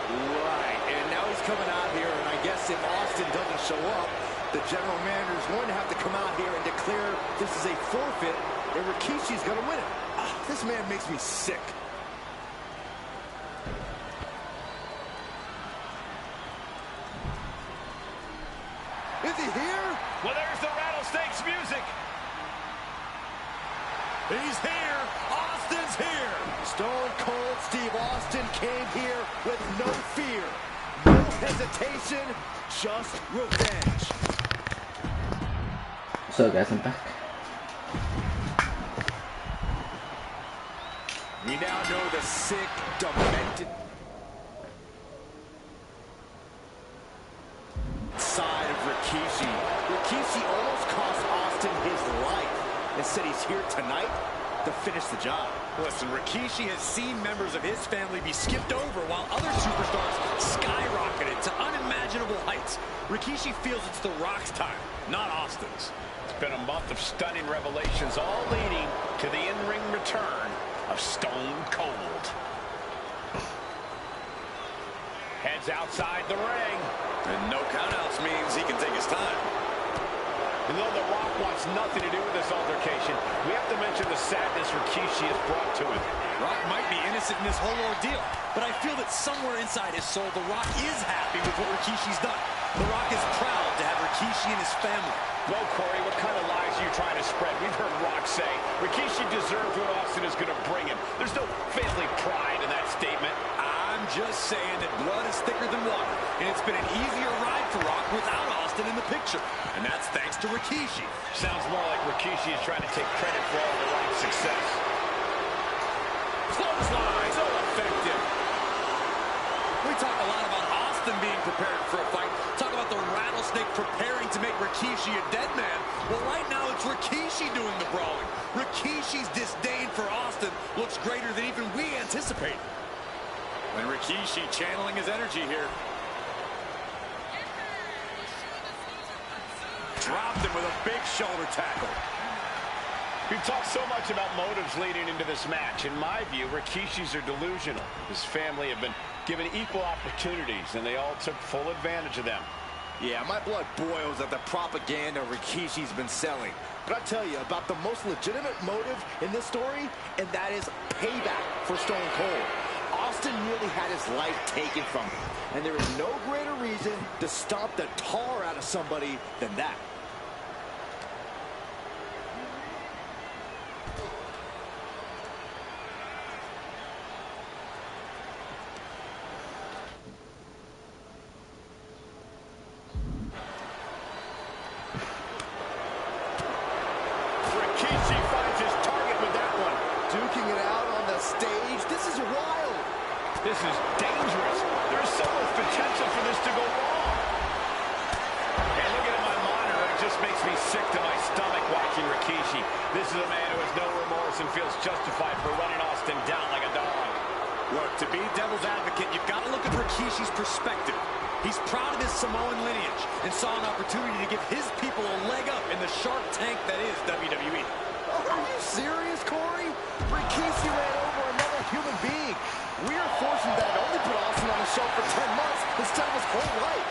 Right, and now he's coming out here, and I guess if Austin doesn't show up, the general manager is going to have to come out here and declare this is a forfeit, and Rikishi's going to win it. This man makes me sick. Is he here? Well, there's the Rattlesnakes music. He's here. Austin's here. Stone Cold Steve Austin came here with no fear, no hesitation, just revenge. So guys, I'm back. We now know the sick, demented side of Rikishi. Rikishi almost cost Austin his life and said he's here tonight to finish the job. Listen, Rikishi has seen members of his family be skipped over while other superstars skyrocketed to unimaginable heights. Rikishi feels it's The Rock's time, not Austin's. It's been a month of stunning revelations, all leading to the in-ring return of Stone Cold. Heads outside the ring. And no countouts means he can take his time. And though The Rock wants nothing to do with this altercation, we have to mention the sadness Rikishi has brought to him. Rock might be innocent in this whole ordeal, but I feel that somewhere inside his soul, The Rock is happy with what Rikishi's done. The Rock is proud to have Rikishi and his family. Well, Corey, what kind of lies are you trying to spread? We've heard Rock say Rikishi deserves what Austin is going to bring him. There's no family pride in that statement. I'm just saying that blood is thicker than water. and it's been an easier ride for Rock without Austin in the picture. And that's thanks to Rikishi. Sounds more like Rikishi is trying to take credit for all the Rock's success. Clothesline, so effective. We talk a lot about Austin being prepared for a fight. Talk about the rattlesnake preparing to make Rikishi a dead man. Well, right now it's Rikishi doing the brawling. Rikishi's disdain for Austin looks greater than even we anticipated. And Rikishi channeling his energy here. Dropped him with a big shoulder tackle. We've talked so much about motives leading into this match. In my view, Rikishis are delusional. His family have been given equal opportunities, and they all took full advantage of them. Yeah, my blood boils at the propaganda Rikishi's been selling. But I'll tell you about the most legitimate motive in this story, and that is payback for Stone Cold. Austin nearly had his life taken from him, and there is no greater reason to stomp the tar out of somebody than that. Rikishi finds his target with that one. Duking it out on the stage. This is wild. This is dangerous. There's so much potential for this to go wrong. And looking at my monitor, it just makes me sick to my stomach watching Rikishi. This is a man who has no remorse and feels justified for running Austin down like a dog. Look, to be devil's advocate, you've got to look at Rikishi's perspective. He's proud of his Samoan lineage and saw an opportunity to give his people a leg up in the Shark Tank that is WWE. Oh, are you serious, Corey? Rikishi ran over another human being. We are fortunate that it only put Austin on the show for 10 months instead of his whole life.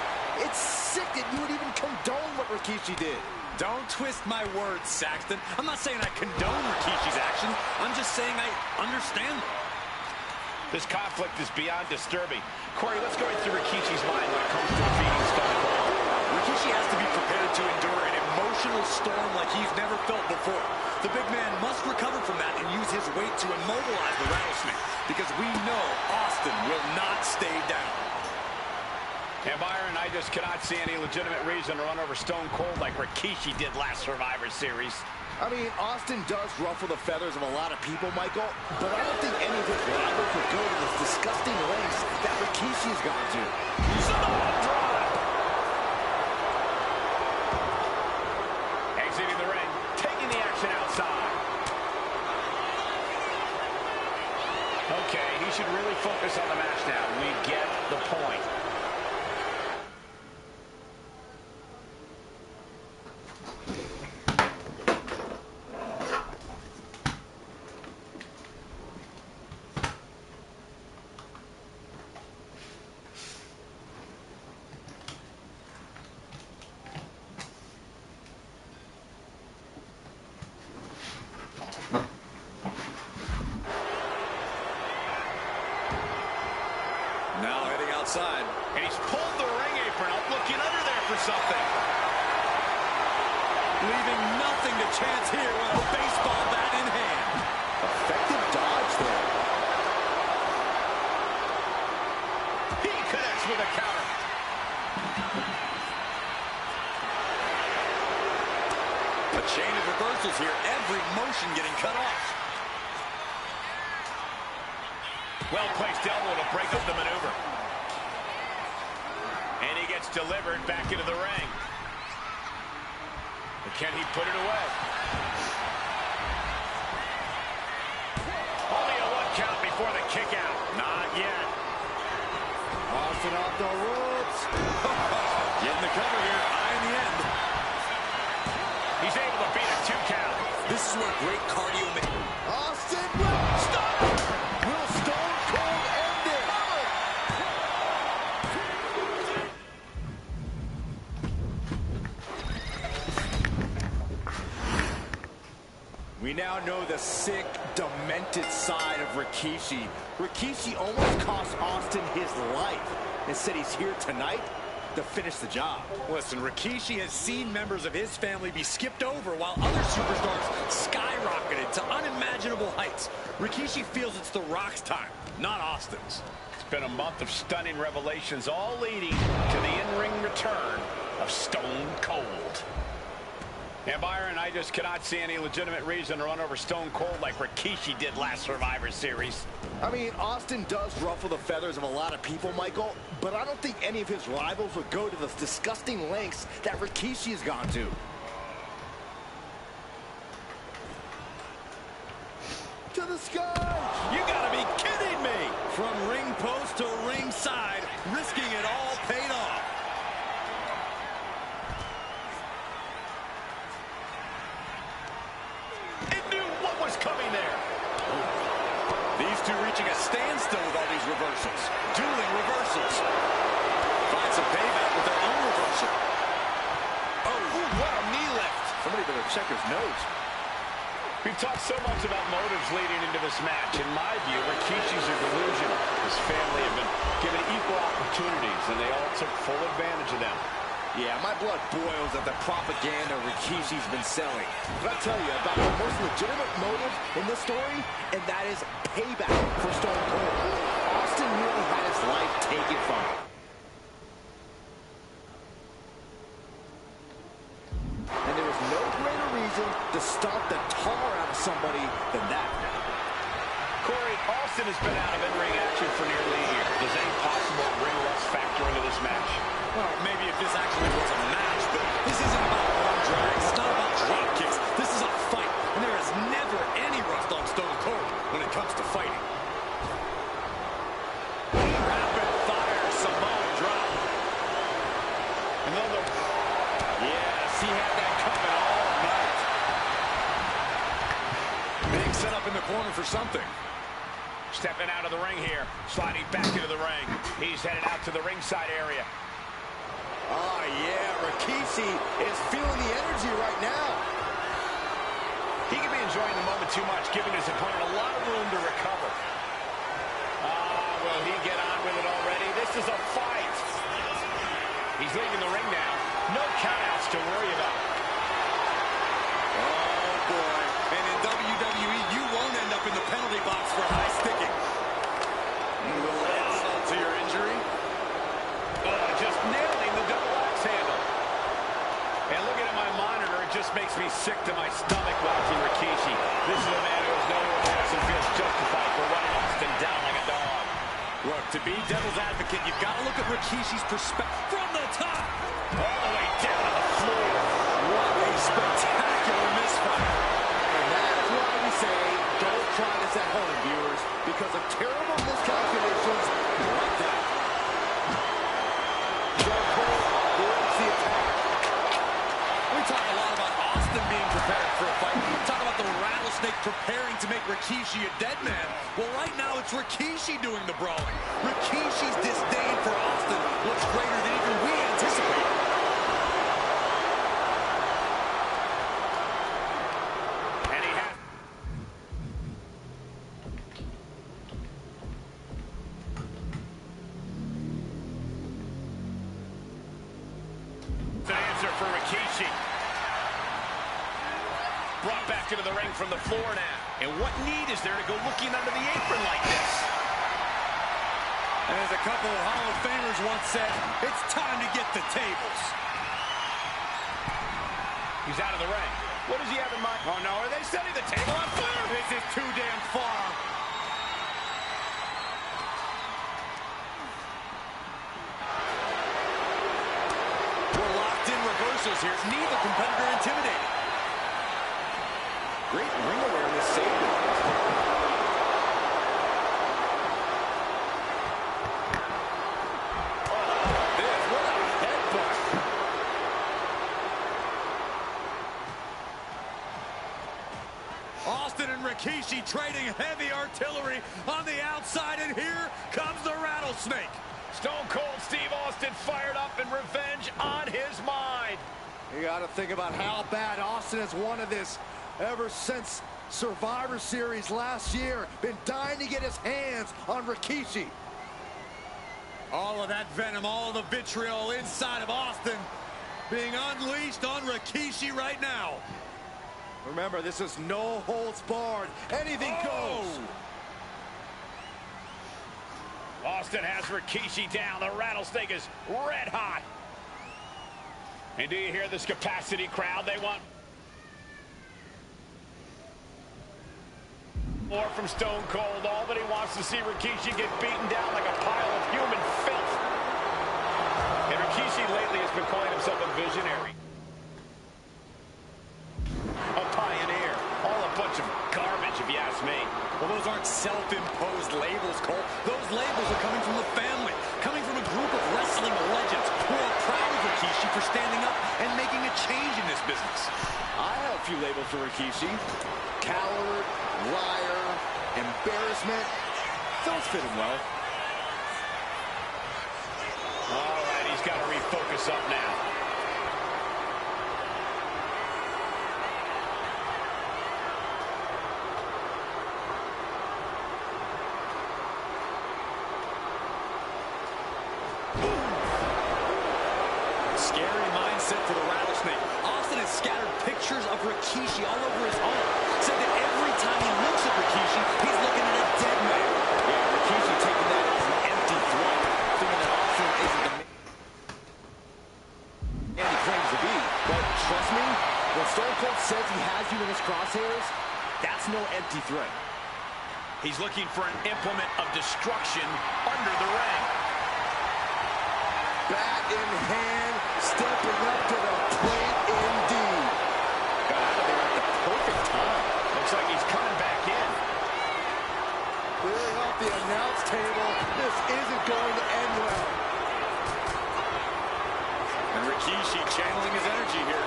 It's sick that you would even condone what Rikishi did. Don't twist my words, Saxton. I'm not saying I condone Rikishi's actions. I'm just saying I understand them. This conflict is beyond disturbing. Corey, let's go into Rikishi's mind when it comes to defeating Stone Cold. Rikishi has to be prepared to endure an emotional storm like he's never felt before. The big man must recover from that and use his weight to immobilize the rattlesnake, because we know Austin will not stay down. And Byron, I just cannot see any legitimate reason to run over Stone Cold like Rikishi did last Survivor Series. I mean, Austin does ruffle the feathers of a lot of people, Michael, but I don't think any of his rivals would go to this disgusting lengths that Rikishi's gone to. Samoan drop! Exiting the ring, taking the action outside. Okay, he should really focus on the match now. We get the point. Now heading outside. And he's pulled the ring apron up, looking under there for something. Leaving nothing to chance here with a baseball bat in hand. Effective dodge there. He connects with a counter. A chain of reversals here. Every motion getting cut off. Well-placed elbow to break up the maneuver. And he gets delivered back into the ring. But can he put it away? Only a 1 count before the kick out. Not yet. Austin off the ropes. Getting the cover here. Eye in the end. He's able to beat a 2 count. This is where great cardio makes. Austin will stop. Will Stone Cold end it? We now know the sick, demented side of Rikishi. Rikishi almost cost Austin his life. Instead, he's here tonight to finish the job. Listen, Rikishi has seen members of his family be skipped over while other superstars skyrocketed to unimaginable heights. Rikishi feels it's The Rock's time, not Austin's. It's been a month of stunning revelations, all leading to the in-ring return of Stone Cold. And Byron, I just cannot see any legitimate reason to run over Stone Cold like Rikishi did last Survivor Series. I mean, Austin does ruffle the feathers of a lot of people, Michael, but I don't think any of his rivals would go to the disgusting lengths that Rikishi has gone to. To the sky! You gotta be kidding me! From ring post to ringside, risking it all paid off. It knew what was coming there. These two reaching a standstill with all these reversals. Dueling reversals. Find some payback with their own reversal. Oh, what a knee lift. Somebody better check his nose. We've talked so much about motives leading into this match. In my view, Rikishi's are delusional. His family have been given equal opportunities, and they all took full advantage of them. Yeah, my blood boils at the propaganda Rikishi's been selling. But I'll tell you about the most legitimate motive in this story, and that is payback for Stone Cold. Austin nearly had his life taken from him. And there was no greater reason to stomp the tar out of somebody than that. Corey, Austin has been out of in-ring action for nearly a year. Does any possible ring rust factor into this match? Well, maybe if this actually was a match, but this isn't about arm drags. It's not about drop kicks. This is a fight, and there is never any rust on Stone Cold when it comes to fighting. Rapid fire Samoan drop. Another. Yes, he had that coming all night. Being set up in the corner for something. Stepping out of the ring here, sliding back into the ring. He's headed out to the ringside area. Oh, yeah, Rikishi is feeling the energy right now. He could be enjoying the moment too much, giving his opponent a lot of room to recover. Will he get on with it already? This is a fight. He's leaving the ring now. No countouts to worry about. Oh, boy. And in WWE, you won't end up in the penalty box for high sticking. A little insult to your injury. Just nailing the double axe handle. And looking at my monitor, it just makes me sick to my stomach watching Rikishi. This is a man who has no remorse and feels justified for running Austin down like a dog. Look, to be devil's advocate, you've got to look at Rikishi's perspective from the top. All the way down to the floor. What a spectacular misfire. And that's why we say, don't try this at home, viewers, because of terrible miscalculations like that. Stone Cold wins the attack. We talk a lot about Austin being prepared for a fight. We talk about the rattlesnake preparing to make Rikishi a dead man. Well, right now it's Rikishi doing the brawling. Rikishi's disdain for Austin looks greater than even we anticipated. And he has... An answer for Rikishi. Brought back into the ring from the floor now. And what need is there to go looking under the apron like this? And as a couple of Hall of Famers once said, it's time to get the tables. He's out of the ring. What does he have in mind? Oh, no, are they setting the table on fire? This is too damn far. We're locked in reversals here. Neither competitor intimidated. Great ring awareness saved him. Austin and Rikishi trading heavy artillery on the outside, and here comes the rattlesnake. Stone Cold Steve Austin fired up and revenge on his mind. You got to think about how bad Austin has wanted this ever since Survivor Series last year. Been dying to get his hands on Rikishi. All of that venom, all of the vitriol inside of Austin being unleashed on Rikishi right now. Remember, this is no holds barred. Anything goes. Austin has Rikishi down. The rattlesnake is red hot. And do you hear this capacity crowd? They want more from Stone Cold. All that he wants to see Rikishi get beaten down like a pile of human filth. And Rikishi lately has been calling himself a visionary. A pioneer. All a bunch of garbage, if you ask me. Well, those aren't self-imposed labels, Cole. Those labels are coming from the family, coming from a group of wrestling legends who are proud of Rikishi for standing up and making a change in this business. I have a few labels for Rikishi. Coward, liar, embarrassment. Those fit him well. All right, he's got to refocus up now. Scary mindset for the Rattlesnake. Austin has scattered pictures of Rikishi all over his home. Said that every time he looks at Rikishi, he's looking at a dead man. Yeah, Rikishi taking that as an empty threat, thinking that Austin isn't the man he claims to be. But trust me, when Stone Cold says he has you in his crosshairs, that's no empty threat. He's looking for an implement of destruction under the ring. Bat in hand, stepping up to the plate indeed. Got out of there at the perfect time. Looks like he's coming back in. Clearing off the announce table. This isn't going to end well. And Rikishi channeling his energy here.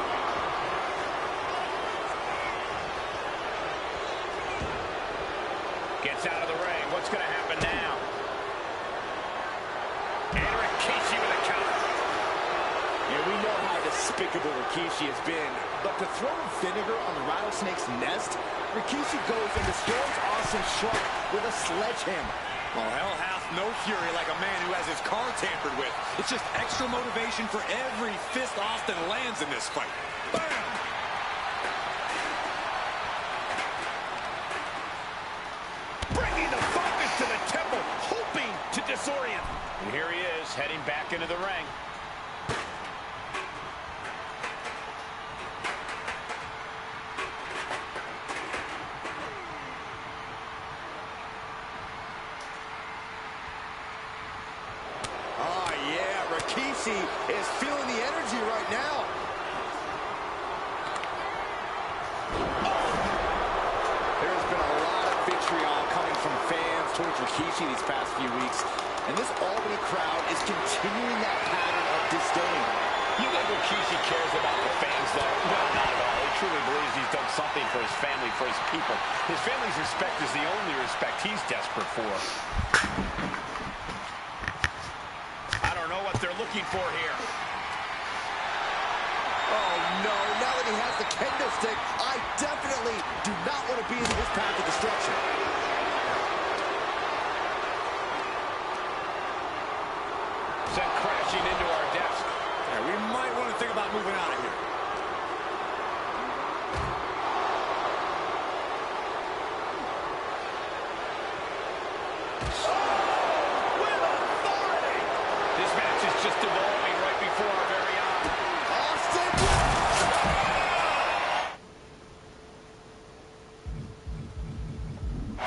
Gets out of the ring. What's going to happen now? And Rikishi with a counter. And we know how despicable Rikishi has been, but to throw vinegar on the Rattlesnake's nest, Rikishi goes and destroys Austin's truck with a sledgehammer. Well, hell hath no fury like a man who has his car tampered with. It's just extra motivation for every fist Austin lands in this fight. Bam! Bringing the focus to the temple, hoping to disorient. And here he is, heading back into the ring. Oh, yeah, Rikishi is feeling the energy right now. There's been a lot of vitriol coming from fans towards Rikishi these past few weeks, and this Albany crowd is continuing that pattern of disdain. You think Rikishi cares about the fans, though? No, not at all. He truly believes he's done something for his family, for his people. His family's respect is the only respect he's desperate for. I don't know what they're looking for here. Oh, no. Now that he has the kendo stick, I definitely do not want to be in his path of destruction. Sent crashing into our desk. Yeah, we might want to think about moving out of here. With authority! This match is just evolving right before our very eyes. Austin!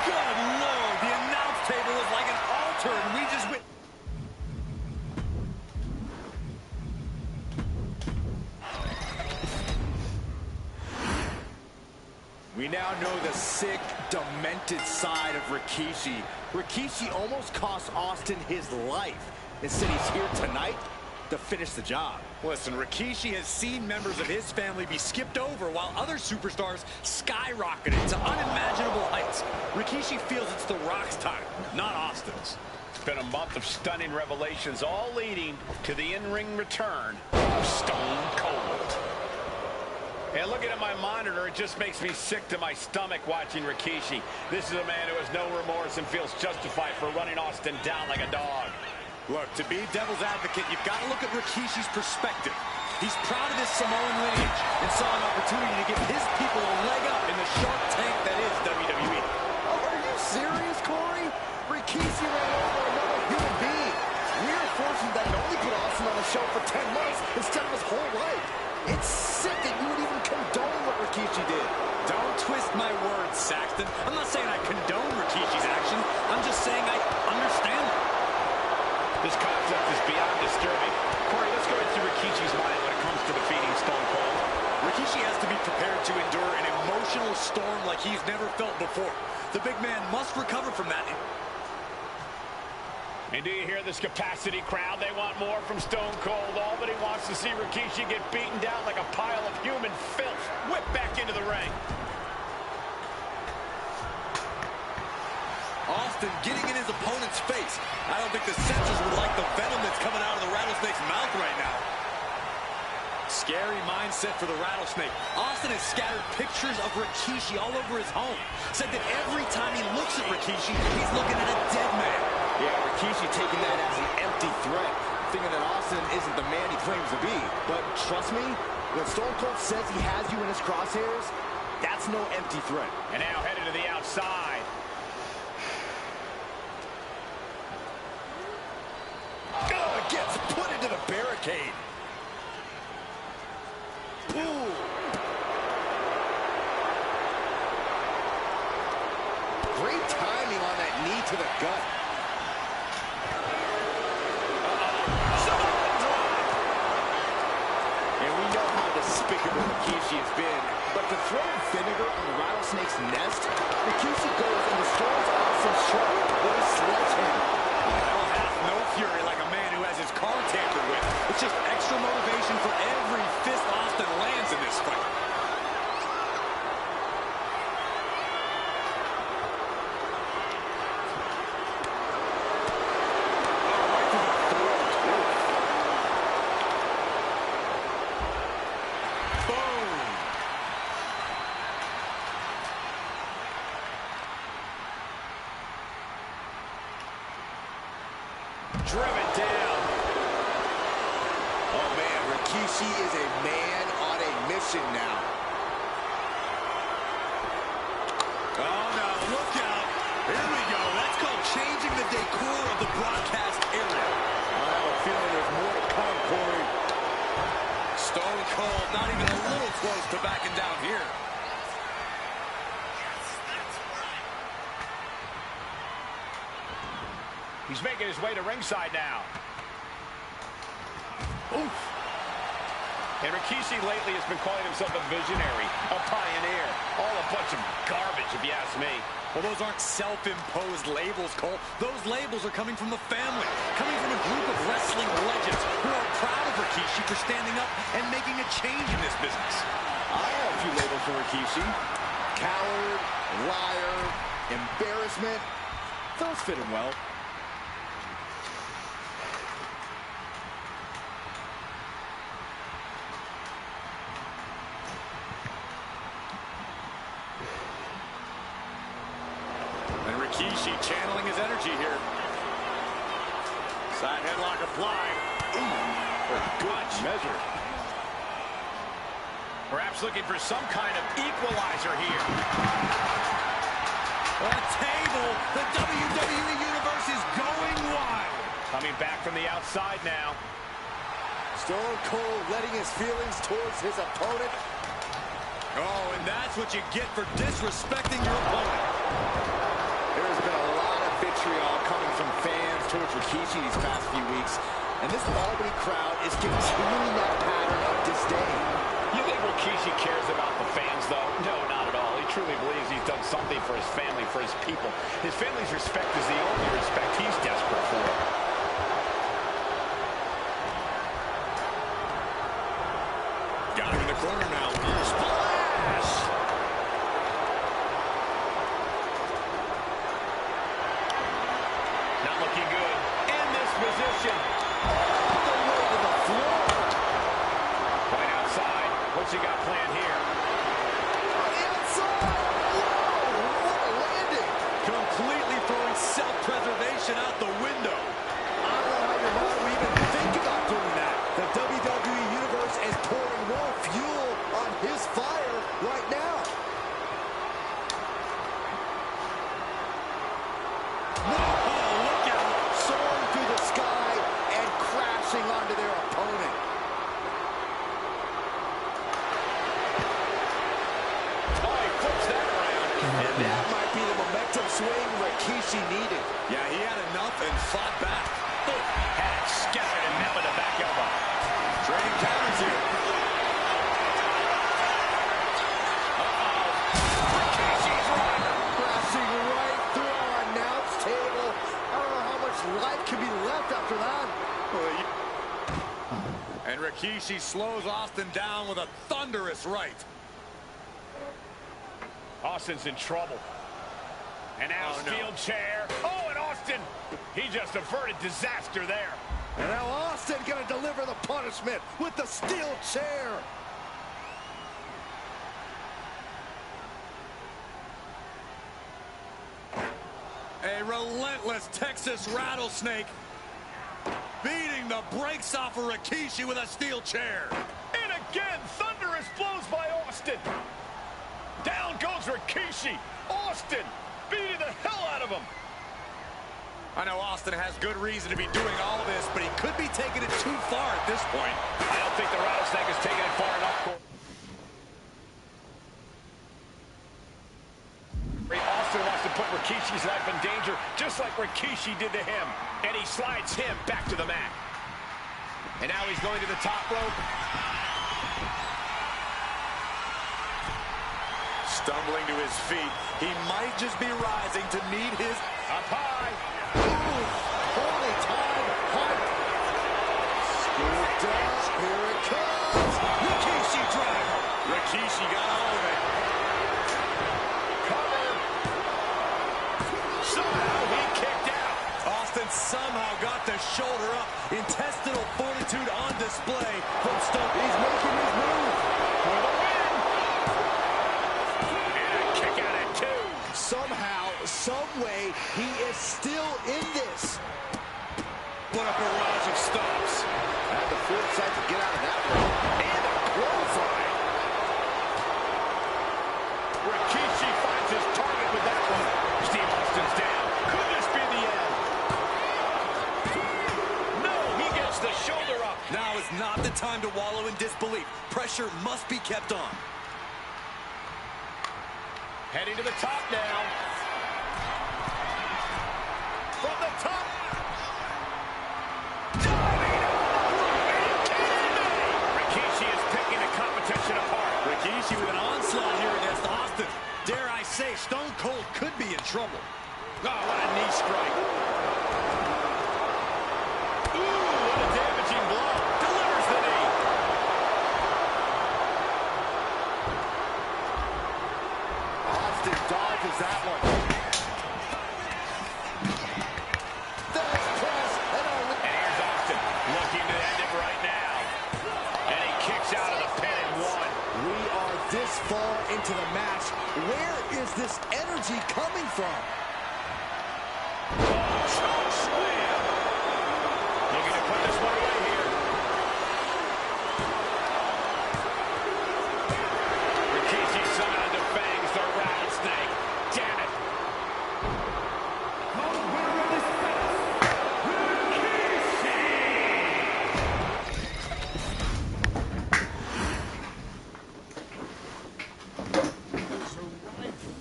Good Lord, the announce table is like an altar, and we just went. We now know the sick, demented side of Rikishi. Rikishi almost cost Austin his life. Instead, he's here tonight to finish the job. Listen, Rikishi has seen members of his family be skipped over while other superstars skyrocketed to unimaginable heights. Rikishi feels it's The Rock's time, not Austin's. It's been a month of stunning revelations, all leading to the in-ring return of Stone Cold. And looking at my monitor, it just makes me sick to my stomach watching Rikishi. This is a man who has no remorse and feels justified for running Austin down like a dog. Look, to be devil's advocate, you've got to look at Rikishi's perspective. He's proud of his Samoan lineage and saw an opportunity to give his people a leg up in the Shark Tank that is WWE. Oh, are you serious, Corey? Rikishi ran over another human put Austin on the shelf for 10 months instead of his whole life. It's sick that you would even condone what Rikishi did. Don't twist my words, Saxton. I'm not saying I condone Rikishi's actions. I'm just saying I understand them. This concept is beyond disturbing. Corey, let's go into Rikishi's mind when it comes to defeating Stone Cold. Rikishi has to be prepared to endure an emotional storm like he's never felt before. The big man must recover from that. And do you hear this capacity crowd? They want more from Stone Cold. All that he wants to see Rikishi get beaten down like a pile of human filth. Whip back into the ring. Austin getting in his opponent's face. I don't think the censors would like the venom that's coming out of the Rattlesnake's mouth right now. Scary mindset for the Rattlesnake. Austin has scattered pictures of Rikishi all over his home. Said that every time he looks at Rikishi, he's looking at a dead man. Yeah, Rikishi taking that as an empty threat, thinking that Austin isn't the man he claims to be. But trust me, when Stone Cold says he has you in his crosshairs, that's no empty threat. And now headed to the outside. Oh, it gets put into the barricade. Ooh. Great timing on that knee to the gut. And we know how despicable Rikishi has been, but to throw vinegar on the Rattlesnake's nest, Rikishi goes and destroys Austin's show with a sledgehammer. That'll have no fury like a man who has his car tampered with. It's just extra motivation for every fist Austin lands in this fight. Driven down. Oh, man, Rikishi is a man on a mission now. Oh, no, look out. Here we go. That's called changing the decor of the broadcast area. I have a feeling there's more to come, Corey. Stone Cold not even a little close to backing down here. He's making his way to ringside now. Oof. And Rikishi lately has been calling himself a visionary, a pioneer. All a bunch of garbage, if you ask me. Well, those aren't self-imposed labels, Cole. Those labels are coming from the family, coming from a group of wrestling legends who are proud of Rikishi for standing up and making a change in this business. I have a few labels for Rikishi. Coward, liar, embarrassment. Those fit him well. Rikishi channeling his energy here. Side headlock applied. Ooh, good measure. Perhaps looking for some kind of equalizer here. A table. The WWE Universe is going wild. Coming back from the outside now. Stone Cold letting his feelings towards his opponent. Oh, and that's what you get for disrespecting your opponent. There's been a lot of vitriol coming from fans towards Rikishi these past few weeks, and this Albany crowd is continuing that pattern of disdain. You think Rikishi cares about the fans, though? No, not at all. He truly believes he's done something for his family, for his people. His family's respect is the only respect he's desperate for. Got him in the corner now. Splash! Not looking good. In this position. All the way to the floor. Right outside. What's he got planned here? On the outside. Whoa, what a landing. Completely throwing self-preservation out the window. I don't know how your mind would even think about doing that. The WWE Universe is pouring more fuel on his That might be the momentum swing Rikishi needed. Yeah, he had enough and fought back. Oh, had it scattered and now with a back elbow. Trading counters here. Rikishi's right. Crashing right through our announce table. I don't know how much life can be left after that. And Rikishi slows Austin down with a thunderous right. Austin's in trouble. And now steel chair. Oh, and Austin, he just averted disaster there. And now Austin gonna deliver the punishment with the steel chair. A relentless Texas rattlesnake beating the brakes off of Rikishi with a steel chair. And again, thunderous blows by Austin. Down goes Rikishi. Austin beating the hell out of him. I know Austin has good reason to be doing all this, but he could be taking it too far at this point. I don't think the rattlesnake is taking it far enough. Austin wants to put Rikishi's life in danger, just like Rikishi did to him. And he slides him back to the mat. And now he's going to the top rope. Stumbling to his feet, he might just be rising to meet his up high. Ooh, holy time, hype. Scooped up, here it comes. Rikishi driver. Rikishi got all of it. Cover. Somehow he kicked out. Austin somehow got the shoulder up. Intestinal fortitude on display from Stone. He's making his move. For the win. And a kick out at 2. Somehow, some way, he is still in this. What a barrage of stops. Had the foresight to get out of that one. And a clothesline. Rikishi finds his target with that one. Steve Austin's down. Could this be the end? No, he gets the shoulder up. Now is not the time to wallow in disbelief. Pressure must be kept on. Heading to the top now. From the top. Diving over. Rikishi is picking the competition apart. Rikishi with an onslaught here against Austin. Dare I say, Stone Cold could be in trouble. Oh, what a knee strike. Ooh, what a damaging blow. Delivers the knee. Austin dodges that one. That's press. And here's Austin looking to end it right now. And he kicks out of the pin and 1. We are this far into the match. Where is this energy coming from? Choke slam. Looking to put this one away here. Rikishi somehow defangs the rattlesnake. Damn it. The winner of this bout, His arrival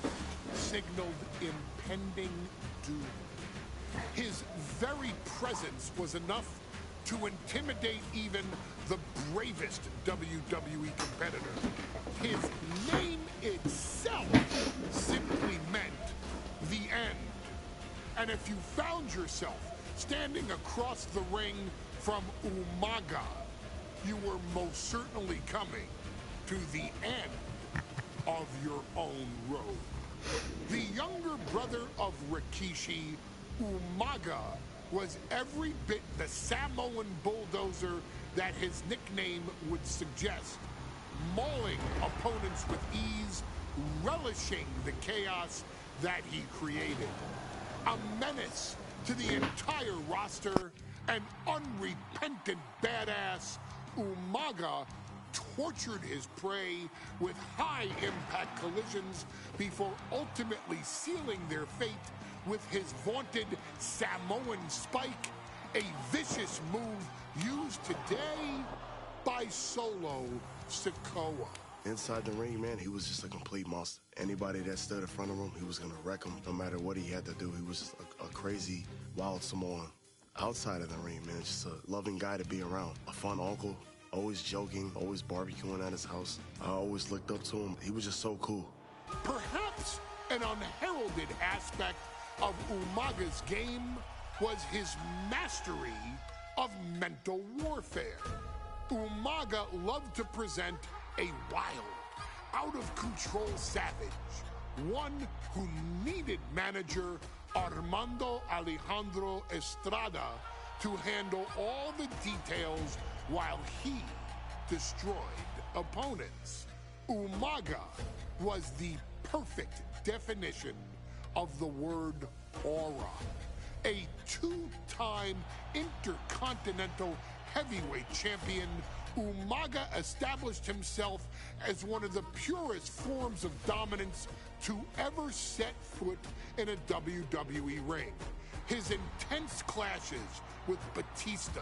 signaled impending doom. His very presence was enough to intimidate even the bravest WWE competitor. His name itself simply meant the end. And if you found yourself standing across the ring from Umaga, you were most certainly coming to the end of your own road. The younger brother of Rikishi, Umaga, was every bit the Samoan bulldozer that his nickname would suggest, mauling opponents with ease, relishing the chaos that he created. A menace to the entire roster, an unrepentant badass, Umaga tortured his prey with high-impact collisions before ultimately sealing their fate with his vaunted Samoan spike, a vicious move used today by Solo Sikoa. inside the ring, man, he was just a complete monster. Anybody that stood in front of him, he was going to wreck him no matter what he had to do. He was just a crazy, wild Samoan. Outside of the ring, man, just a loving guy to be around. A fun uncle, always joking, always barbecuing at his house. I always looked up to him. He was just so cool. Perhaps an unheralded aspect of Umaga's game was his mastery of mental warfare. Umaga loved to present a wild, out-of-control savage, one who needed manager Armando Alejandro Estrada to handle all the details while he destroyed opponents. Umaga was the perfect definition of the word aura. A two-time intercontinental heavyweight champion, Umaga established himself as one of the purest forms of dominance to ever set foot in a WWE ring. His intense clashes with Batista,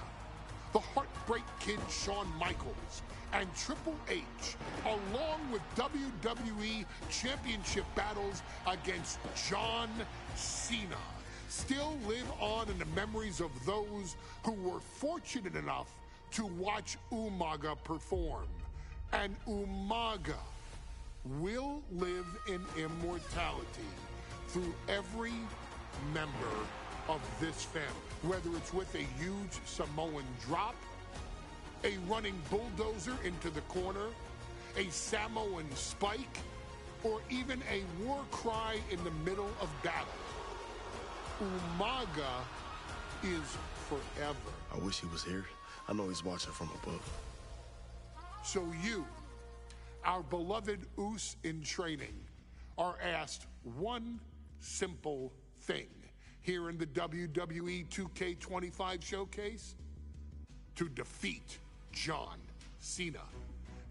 the Heartbreak Kid Shawn Michaels, and Triple H, along with WWE Championship battles against John Cena, still live on in the memories of those who were fortunate enough to watch Umaga perform. And Umaga will live in immortality through every member of this family, whether it's with a huge Samoan drop, a running bulldozer into the corner, a Samoan spike, or even a war cry in the middle of battle. Umaga is forever. I wish he was here. I know he's watching from above. So you, our beloved Us in training, are asked one simple thing here in the WWE 2K25 showcase: to defeat John Cena.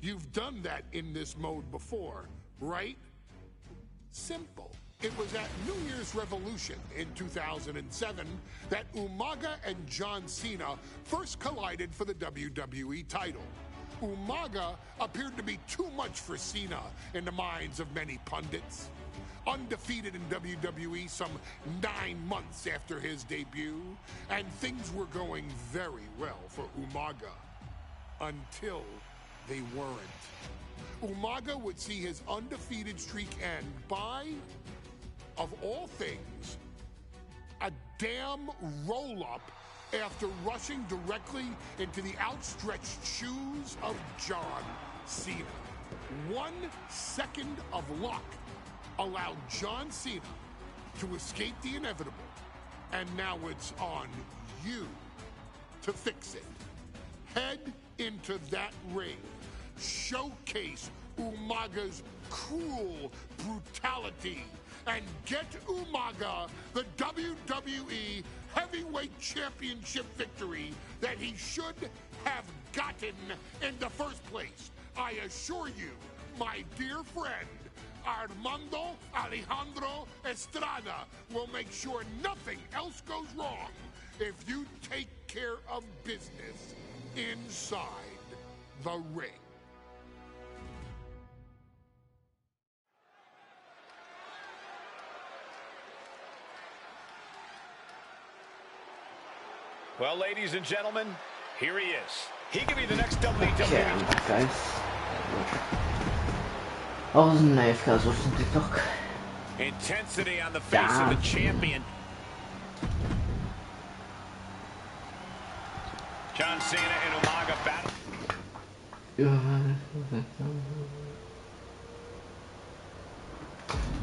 You've done that in this mode before, right? Simple. It was at New Year's Revolution in 2007 that Umaga and John Cena first collided for the WWE title. Umaga appeared to be too much for Cena in the minds of many pundits. Undefeated in WWE some 9 months after his debut, and things were going very well for Umaga. Until they weren't. Umaga would see his undefeated streak end by, of all things, a damn roll-up after rushing directly into the outstretched shoes of John Cena. 1 second of luck allowed John Cena to escape the inevitable, and now it's on you to fix it. Head into that ring. Showcase Umaga's cruel brutality and get Umaga the WWE Heavyweight Championship victory that he should have gotten in the first place. I assure you, my dear friend, Armando Alejandro Estrada will make sure nothing else goes wrong if you take care of business inside the ring. Well, ladies and gentlemen, here he is. He could be the next WWE. Okay, I'm back, guys. I wasn't nice, guys, watching TikTok. Intensity on the face of the champion. John Cena and Umaga battle.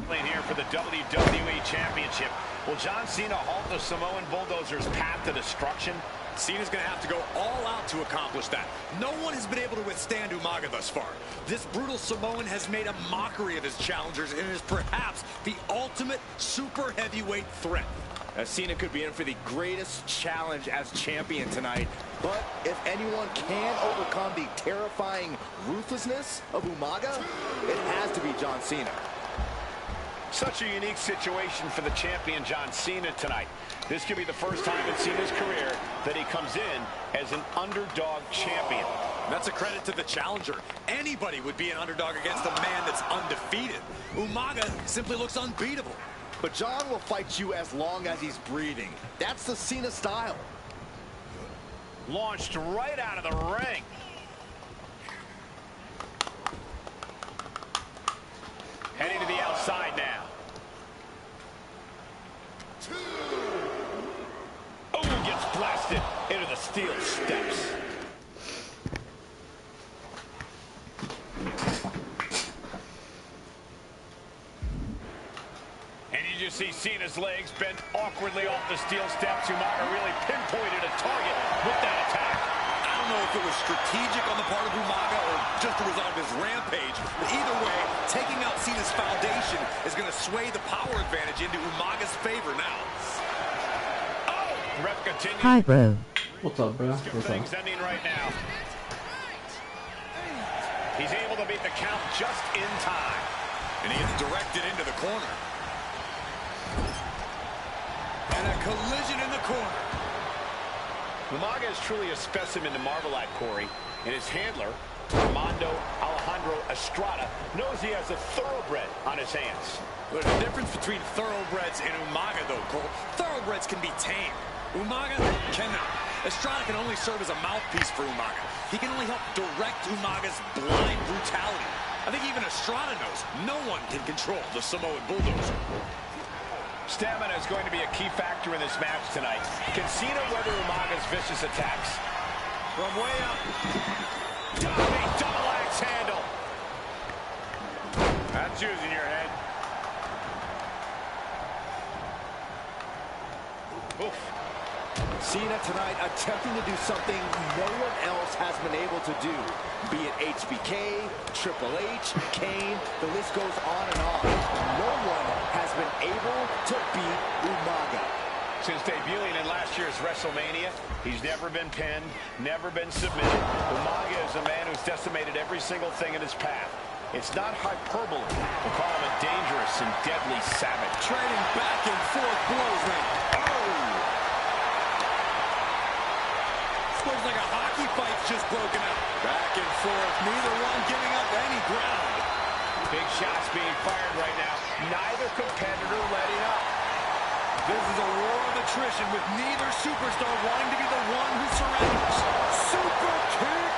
Playing here for the WWE Championship. Will John Cena halt the Samoan Bulldozer's path to destruction? Cena's going to have to go all out to accomplish that. No one has been able to withstand Umaga thus far. This brutal Samoan has made a mockery of his challengers and is perhaps the ultimate super heavyweight threat. Cena could be in for the greatest challenge as champion tonight. But if anyone can overcome the terrifying ruthlessness of Umaga, it has to be John Cena. Such a unique situation for the champion John Cena tonight. This could be the first time in Cena's career that he comes in as an underdog champion. That's a credit to the challenger. Anybody would be an underdog against a man that's undefeated. Umaga simply looks unbeatable. But John will fight you as long as he's breathing. That's the Cena style. Launched right out of the ring. Heading to the outside now. Oh, gets blasted into the steel steps. And you just see Cena's legs bent awkwardly off the steel steps. Umaga really pinpointed a target with that attack. I don't know if it was strategic on the part of Umaga or just a result of his rampage. But either way, taking out Cena's foundation is going to sway the power advantage into Umaga's favor now. Oh! Ref continues. Hi, bro. What's up, bro? What's Things up? ending right now. He's able to beat the count just in time. And he gets directed into the corner. And a collision in the corner. Umaga is truly a specimen to marvel at, Corey. And his handler, Armando Alejandro Estrada, knows he has a thoroughbred on his hands. There's a difference between thoroughbreds and Umaga, though, Cole. Thoroughbreds can be tamed. Umaga cannot. Estrada can only serve as a mouthpiece for Umaga. He can only help direct Umaga's blind brutality. I think even Estrada knows no one can control the Samoan bulldozer. Stamina is going to be a key factor in this match tonight. Can Cena weather Umaga's vicious attacks? From way up. Big double axe handle. That's using your head. Oof. Cena tonight attempting to do something no one else has been able to do. Be it HBK, Triple H, Kane, the list goes on and on. No one has been able to beat Umaga. Since debuting in last year's WrestleMania, he's never been pinned, never been submitted. Umaga is a man who's decimated every single thing in his path. It's not hyperbole to call him a dangerous and deadly savage. Trading back and forth blows now. Oh! Looks like a hockey fight's just broken out. Back and forth, neither one giving up any ground. Big shots being fired right now. Neither competitor letting up. This is a war of attrition with neither superstar wanting to be the one who surrenders. Super kick!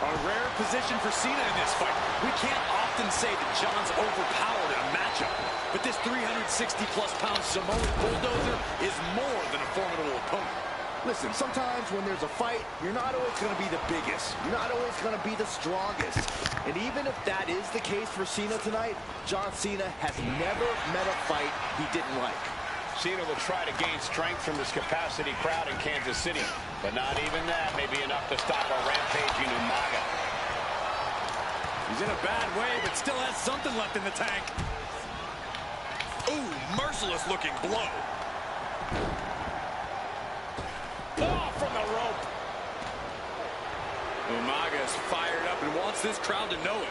A rare position for Cena in this fight. We can't often say that John's overpowered in a matchup, but this 360-plus pound Samoan bulldozer is more than a formidable opponent. Listen, sometimes when there's a fight, you're not always going to be the biggest. You're not always going to be the strongest. And even if that is the case for Cena tonight, John Cena has never met a fight he didn't like. Cena will try to gain strength from this capacity crowd in Kansas City, but not even that may be enough to stop a rampaging Umaga. He's in a bad way, but still has something left in the tank. Ooh, merciless looking blow. Oh, from the rope. Umaga is fired up and wants this crowd to know it.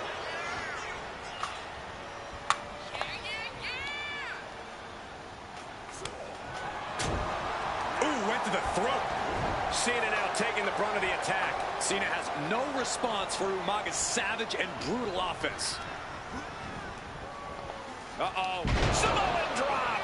Ooh, went to the throat. Cena now taking the brunt of the attack. Cena has no response for Umaga's savage and brutal offense. Uh-oh. Samoan drop.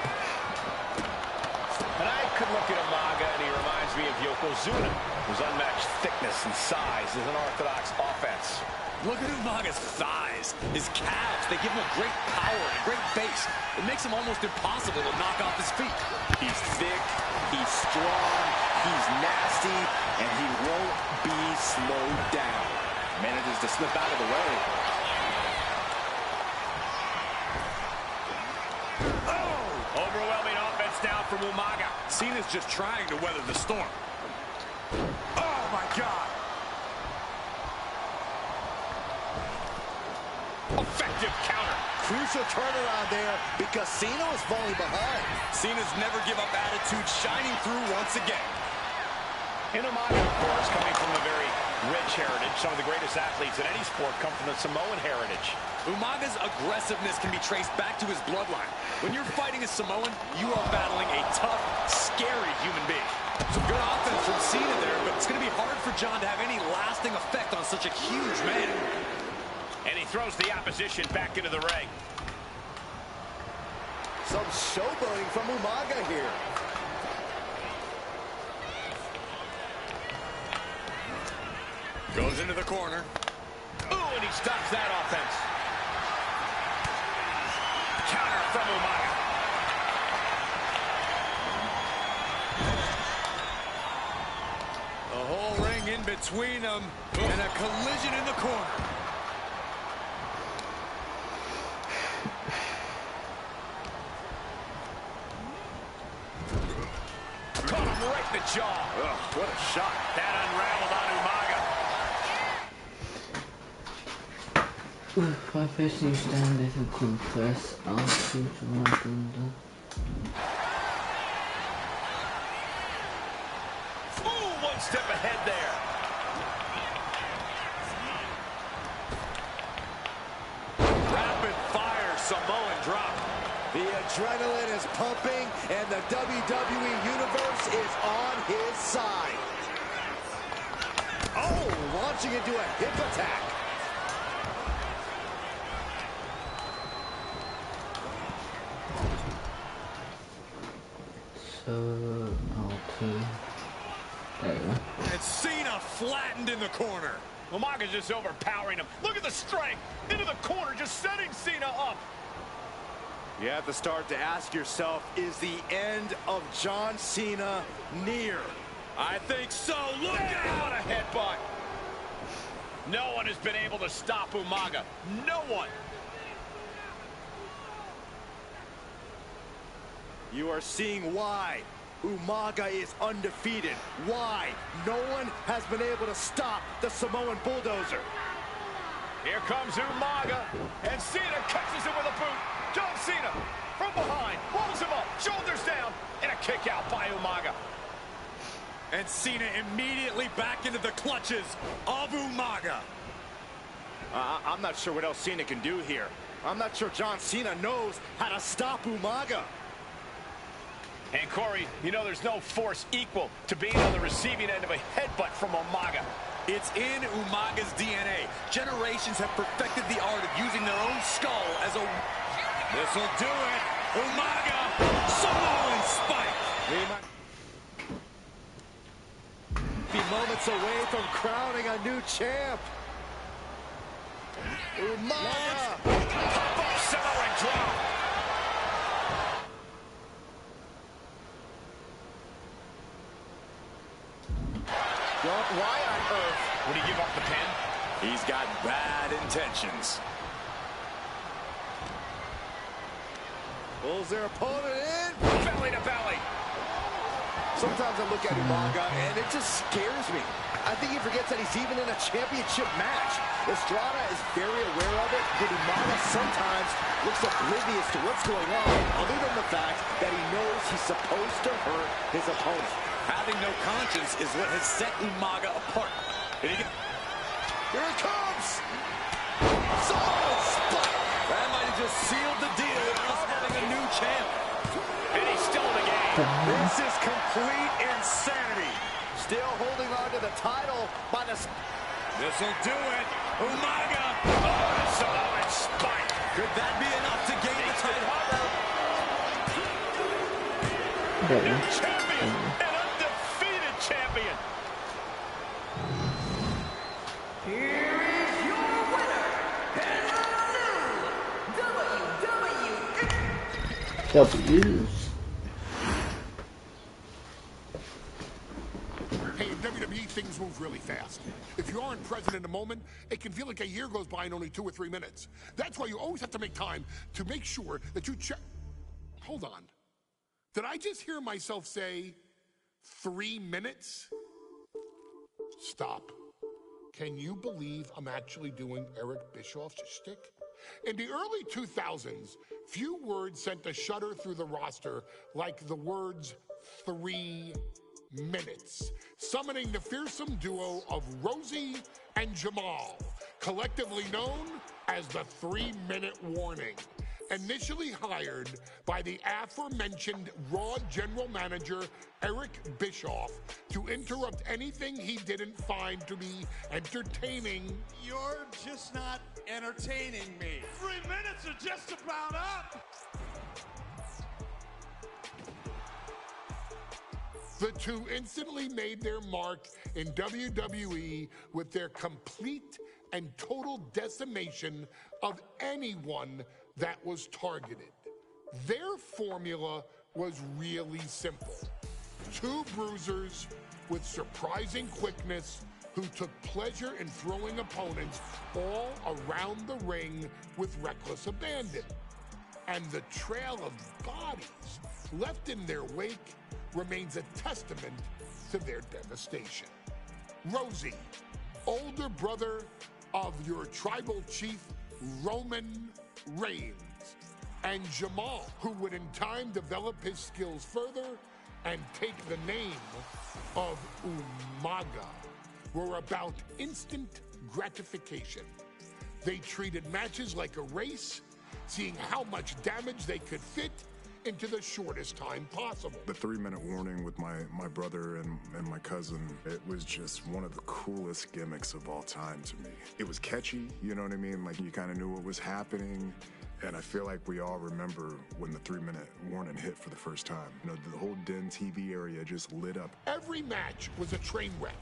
And I could look at Umaga and he reminds me of Yokozuna, whose unmatched thickness and size is an orthodox offense. Look at Umaga's thighs, his calves. They give him a great power and a great base. It makes him almost impossible to knock off his feet. He's thick, he's strong, he's nasty, and he won't be slowed down. Manages to slip out of the way. Oh! Overwhelming offense down from Umaga. Cena's just trying to weather the storm. Oh, my God. Effective counter. Crucial turnaround there because Cena was falling behind. Cena's never give up attitude shining through once again. And Umaga, of course, coming from a very rich heritage. Some of the greatest athletes in any sport come from the Samoan heritage. Umaga's aggressiveness can be traced back to his bloodline. When you're fighting a Samoan, you are battling a tough, scary human being. Some good offense from Cena there, but it's going to be hard for John to have any lasting effect on such a huge man. And he throws the opposition back into the ring. Some showboating from Umaga here. Goes into the corner. Ooh, and he stops that offense. Counter from Umaga. The whole ring in between them, and a collision in the corner. Caught him right in the jaw. Ugh, what a shot. That unraveled on Umaga. Five person stand is a compress. I'll shoot my thunder. Ooh, one step ahead there. Rapid fire Samoan drop. The adrenaline is pumping, and the WWE Universe is on his side. Oh, launching into a hip attack. So, R2. There we go. And Cena flattened in the corner. Umaga's just overpowering him. Look at the strength. Into the corner, just setting Cena up. You have to start to ask yourself, is the end of John Cena near? I think so. Look Out out! a headbutt. No one has been able to stop Umaga. No one. You are seeing why Umaga is undefeated. Why no one has been able to stop the Samoan Bulldozer. Here comes Umaga, and Cena catches him with a boot. John Cena from behind, rolls him up, shoulders down, and a kick out by Umaga. And Cena immediately back into the clutches of Umaga. I'm not sure what else Cena can do here. I'm not sure John Cena knows how to stop Umaga. And Corey, you know there's no force equal to being on the receiving end of a headbutt from Umaga. It's in Umaga's DNA. Generations have perfected the art of using their own skull as a... This'll do it. Umaga, Samoan spike. Be moments away from crowning a new champ. Umaga. Pop-up Samoan drop. Why on earth would he give up the pin? He's got bad intentions. pulls their opponent in? Belly to belly. Sometimes I look at Umaga and it just scares me. I think he forgets that he's even in a championship match. Estrada is very aware of it, but Umaga sometimes looks oblivious to what's going on, other than the fact that he knows he's supposed to hurt his opponent. Having no conscience is what has set Umaga apart. Here it comes! Samoan spike! That might have just sealed the deal with us having a new champ. And he's still in the game. This is complete insanity. Still holding on to the title by the... This'll do it. Umaga! Oh, Samoan spike. Could that be enough to gain the title? New champion, an undefeated champion. Here is your winner, and the new W's. Hey, in WWE, things move really fast. If you aren't present in the moment, it can feel like a year goes by in only 2 or 3 minutes. That's why you always have to make time to make sure that you check... Hold on. Did I just hear myself say 3 minutes? Stop. Can you believe I'm actually doing Eric Bischoff's shtick? In the early 2000s, few words sent a shudder through the roster like the words 3 minutes, summoning the fearsome duo of Rosie and Jamal, collectively known as the 3-minute warning. initially hired by the aforementioned Raw general manager Eric Bischoff to interrupt anything he didn't find to be entertaining. You're just not entertaining me. 3 minutes are just about up. The two instantly made their mark in WWE with their complete and total decimation of anyone that was targeted. Their formula was really simple. Two bruisers with surprising quickness who took pleasure in throwing opponents all around the ring with reckless abandon. And the trail of bodies left in their wake remains a testament to their devastation. Rosie, older brother of your tribal chief, Roman Reigns, and Jamal, who would in time develop his skills further and take the name of Umaga, were about instant gratification. They treated matches like a race, seeing how much damage they could fit into the shortest time possible. The 3-minute warning with my brother and my cousin, it was just one of the coolest gimmicks of all time to me. It was catchy, you know what I mean? Like, you kind of knew what was happening. And I feel like we all remember when the 3-minute warning hit for the first time. You know, the whole Den TV area just lit up. Every match was a train wreck,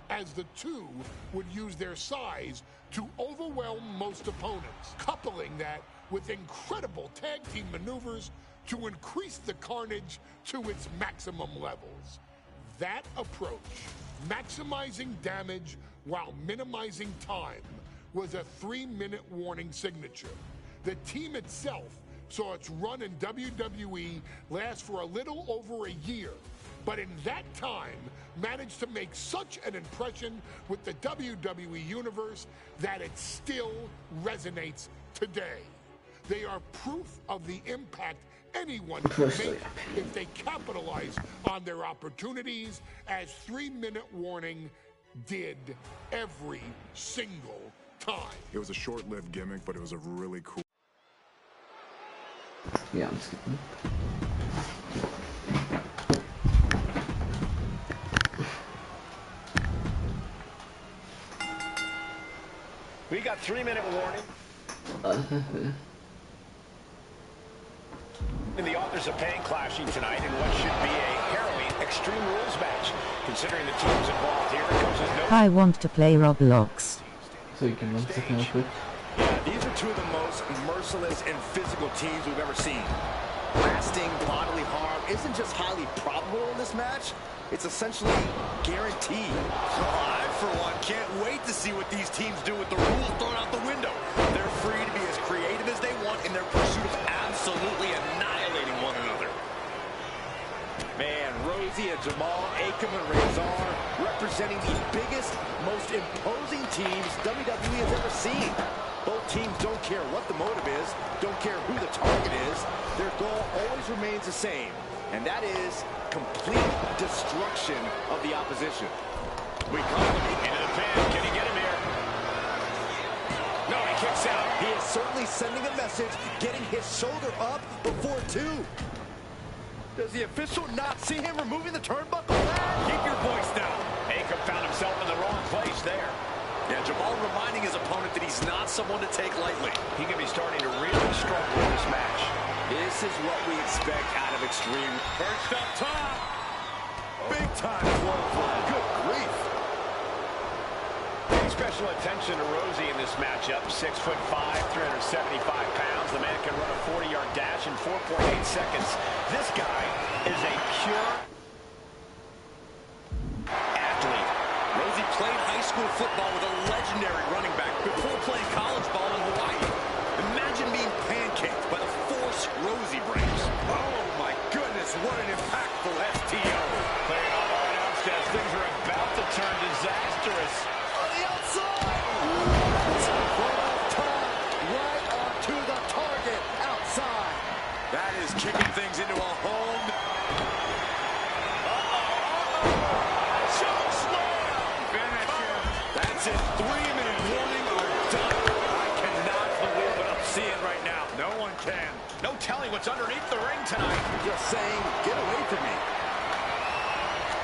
as the two would use their size to overwhelm most opponents, coupling that with incredible tag team maneuvers to increase the carnage to its maximum levels. That approach, maximizing damage while minimizing time, was a 3-minute warning signature. The team itself saw its run in WWE last for a little over a year, but in that time managed to make such an impression with the WWE Universe that it still resonates today. They are proof of the impact anyone can make if they capitalize on their opportunities, as 3-minute warning did every single time. It was a short-lived gimmick, but it was a really cool. Yeah, I'm skipping. We got 3-minute warning. And the authors of pain clashing tonight in what should be a harrowing Extreme Rules match. Considering the teams involved here, it comes as no... I want to play Roblox. So you can run second real quick. Yeah, these are two of the most merciless and physical teams we've ever seen. Lasting bodily harm isn't just highly probable in this match, it's essentially guaranteed. I, for one, can't wait to see what these teams do with the rules thrown out the window. They're free to be as creative as they want in their pursuit of absolutely annihilating one another. Man, Rosie and Jamal, Akam and Razor, representing the biggest, most imposing teams WWE has ever seen. Both teams don't care what the motive is, don't care who the target is. Their goal always remains the same, and that is complete destruction of the opposition. We call him into the pin. Can he get him here? No, he kicks out. He is certainly sending a message, getting his shoulder up before two. Does the official not see him removing the turnbuckle? Keep your voice down. Akam found himself in the wrong place there. Yeah, Jamal reminding his opponent that he's not someone to take lightly. He could be starting to really struggle in this match. This is what we expect out of Extreme. Perched up top. Big time bloodline. Good grief. Paying special attention to Rosie in this matchup. 6'5", 375 pounds. The man can run a 40-yard dash in 4.8 seconds. This guy is a pure athlete. Rosie played high school football with a legendary running back before playing college ball in Hawaii. Imagine being pancaked by the force Rosie brings. Oh my goodness, what an impactful STO. Playing all announced as things are about to turn disastrous. On the outside! Right off top, right onto the target, outside. That is kicking things into a hole. That's it. 3-minute warning or done. I cannot believe what I'm seeing right now. No one hand. No telling what's underneath the ring tonight. Just saying, get away from me.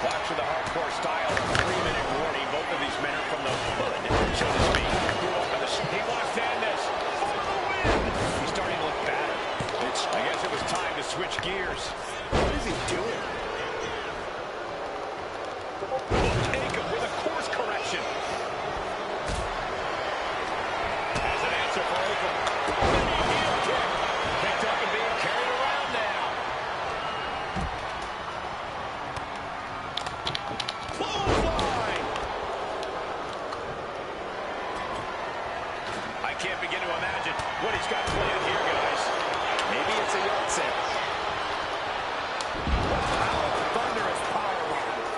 Watch for the hardcore style of a 3-minute warning. Both of these men are from the hood, so to speak. He wants to end this for the win. He's starting to look battered. I guess it was time to switch gears. What is he doing? Take him with a course correction. As an answer for Oakland. Heel kick. Picked up and being carried around now. Clothesline. I can't begin to imagine what he's got planned here, guys. Maybe it's a yard sale. Wow, thunderous powerbomb.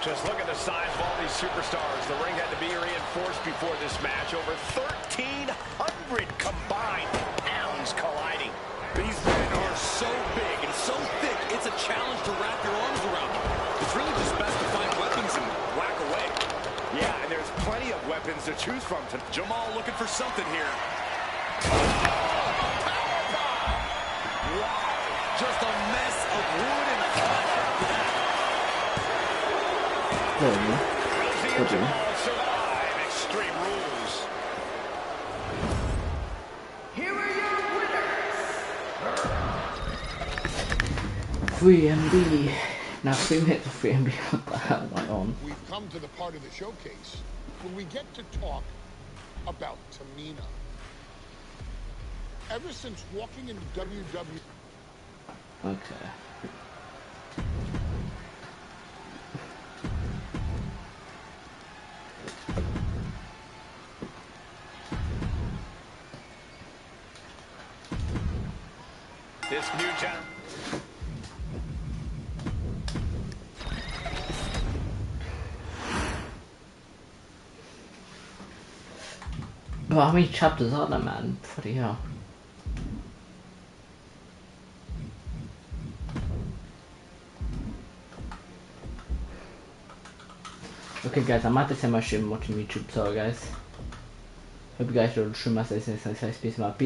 Just look at the size of all these superstars. The ring had to be reinforced before this match. Over 1,300 combined pounds colliding. These men are so big and so thick, it's a challenge to wrap your arms around them. It's really just best to find weapons and whack away. Yeah, and there's plenty of weapons to choose from. Jamal looking for something here. Wow, just a mess of wood and a There we go. Survive Extreme Rules. Here are your winners. 3MB. Now 3 minutes of 3MB. What the hell went on? We've come to the part of the showcase where we get to talk about Tamina. Ever since walking into WWE... Okay. This new gen. But how many chapters are there, man? Bloody hell. Okay guys, I'm at the same stream watching YouTube, so guys. Hope you guys enjoyed the stream. Peace out.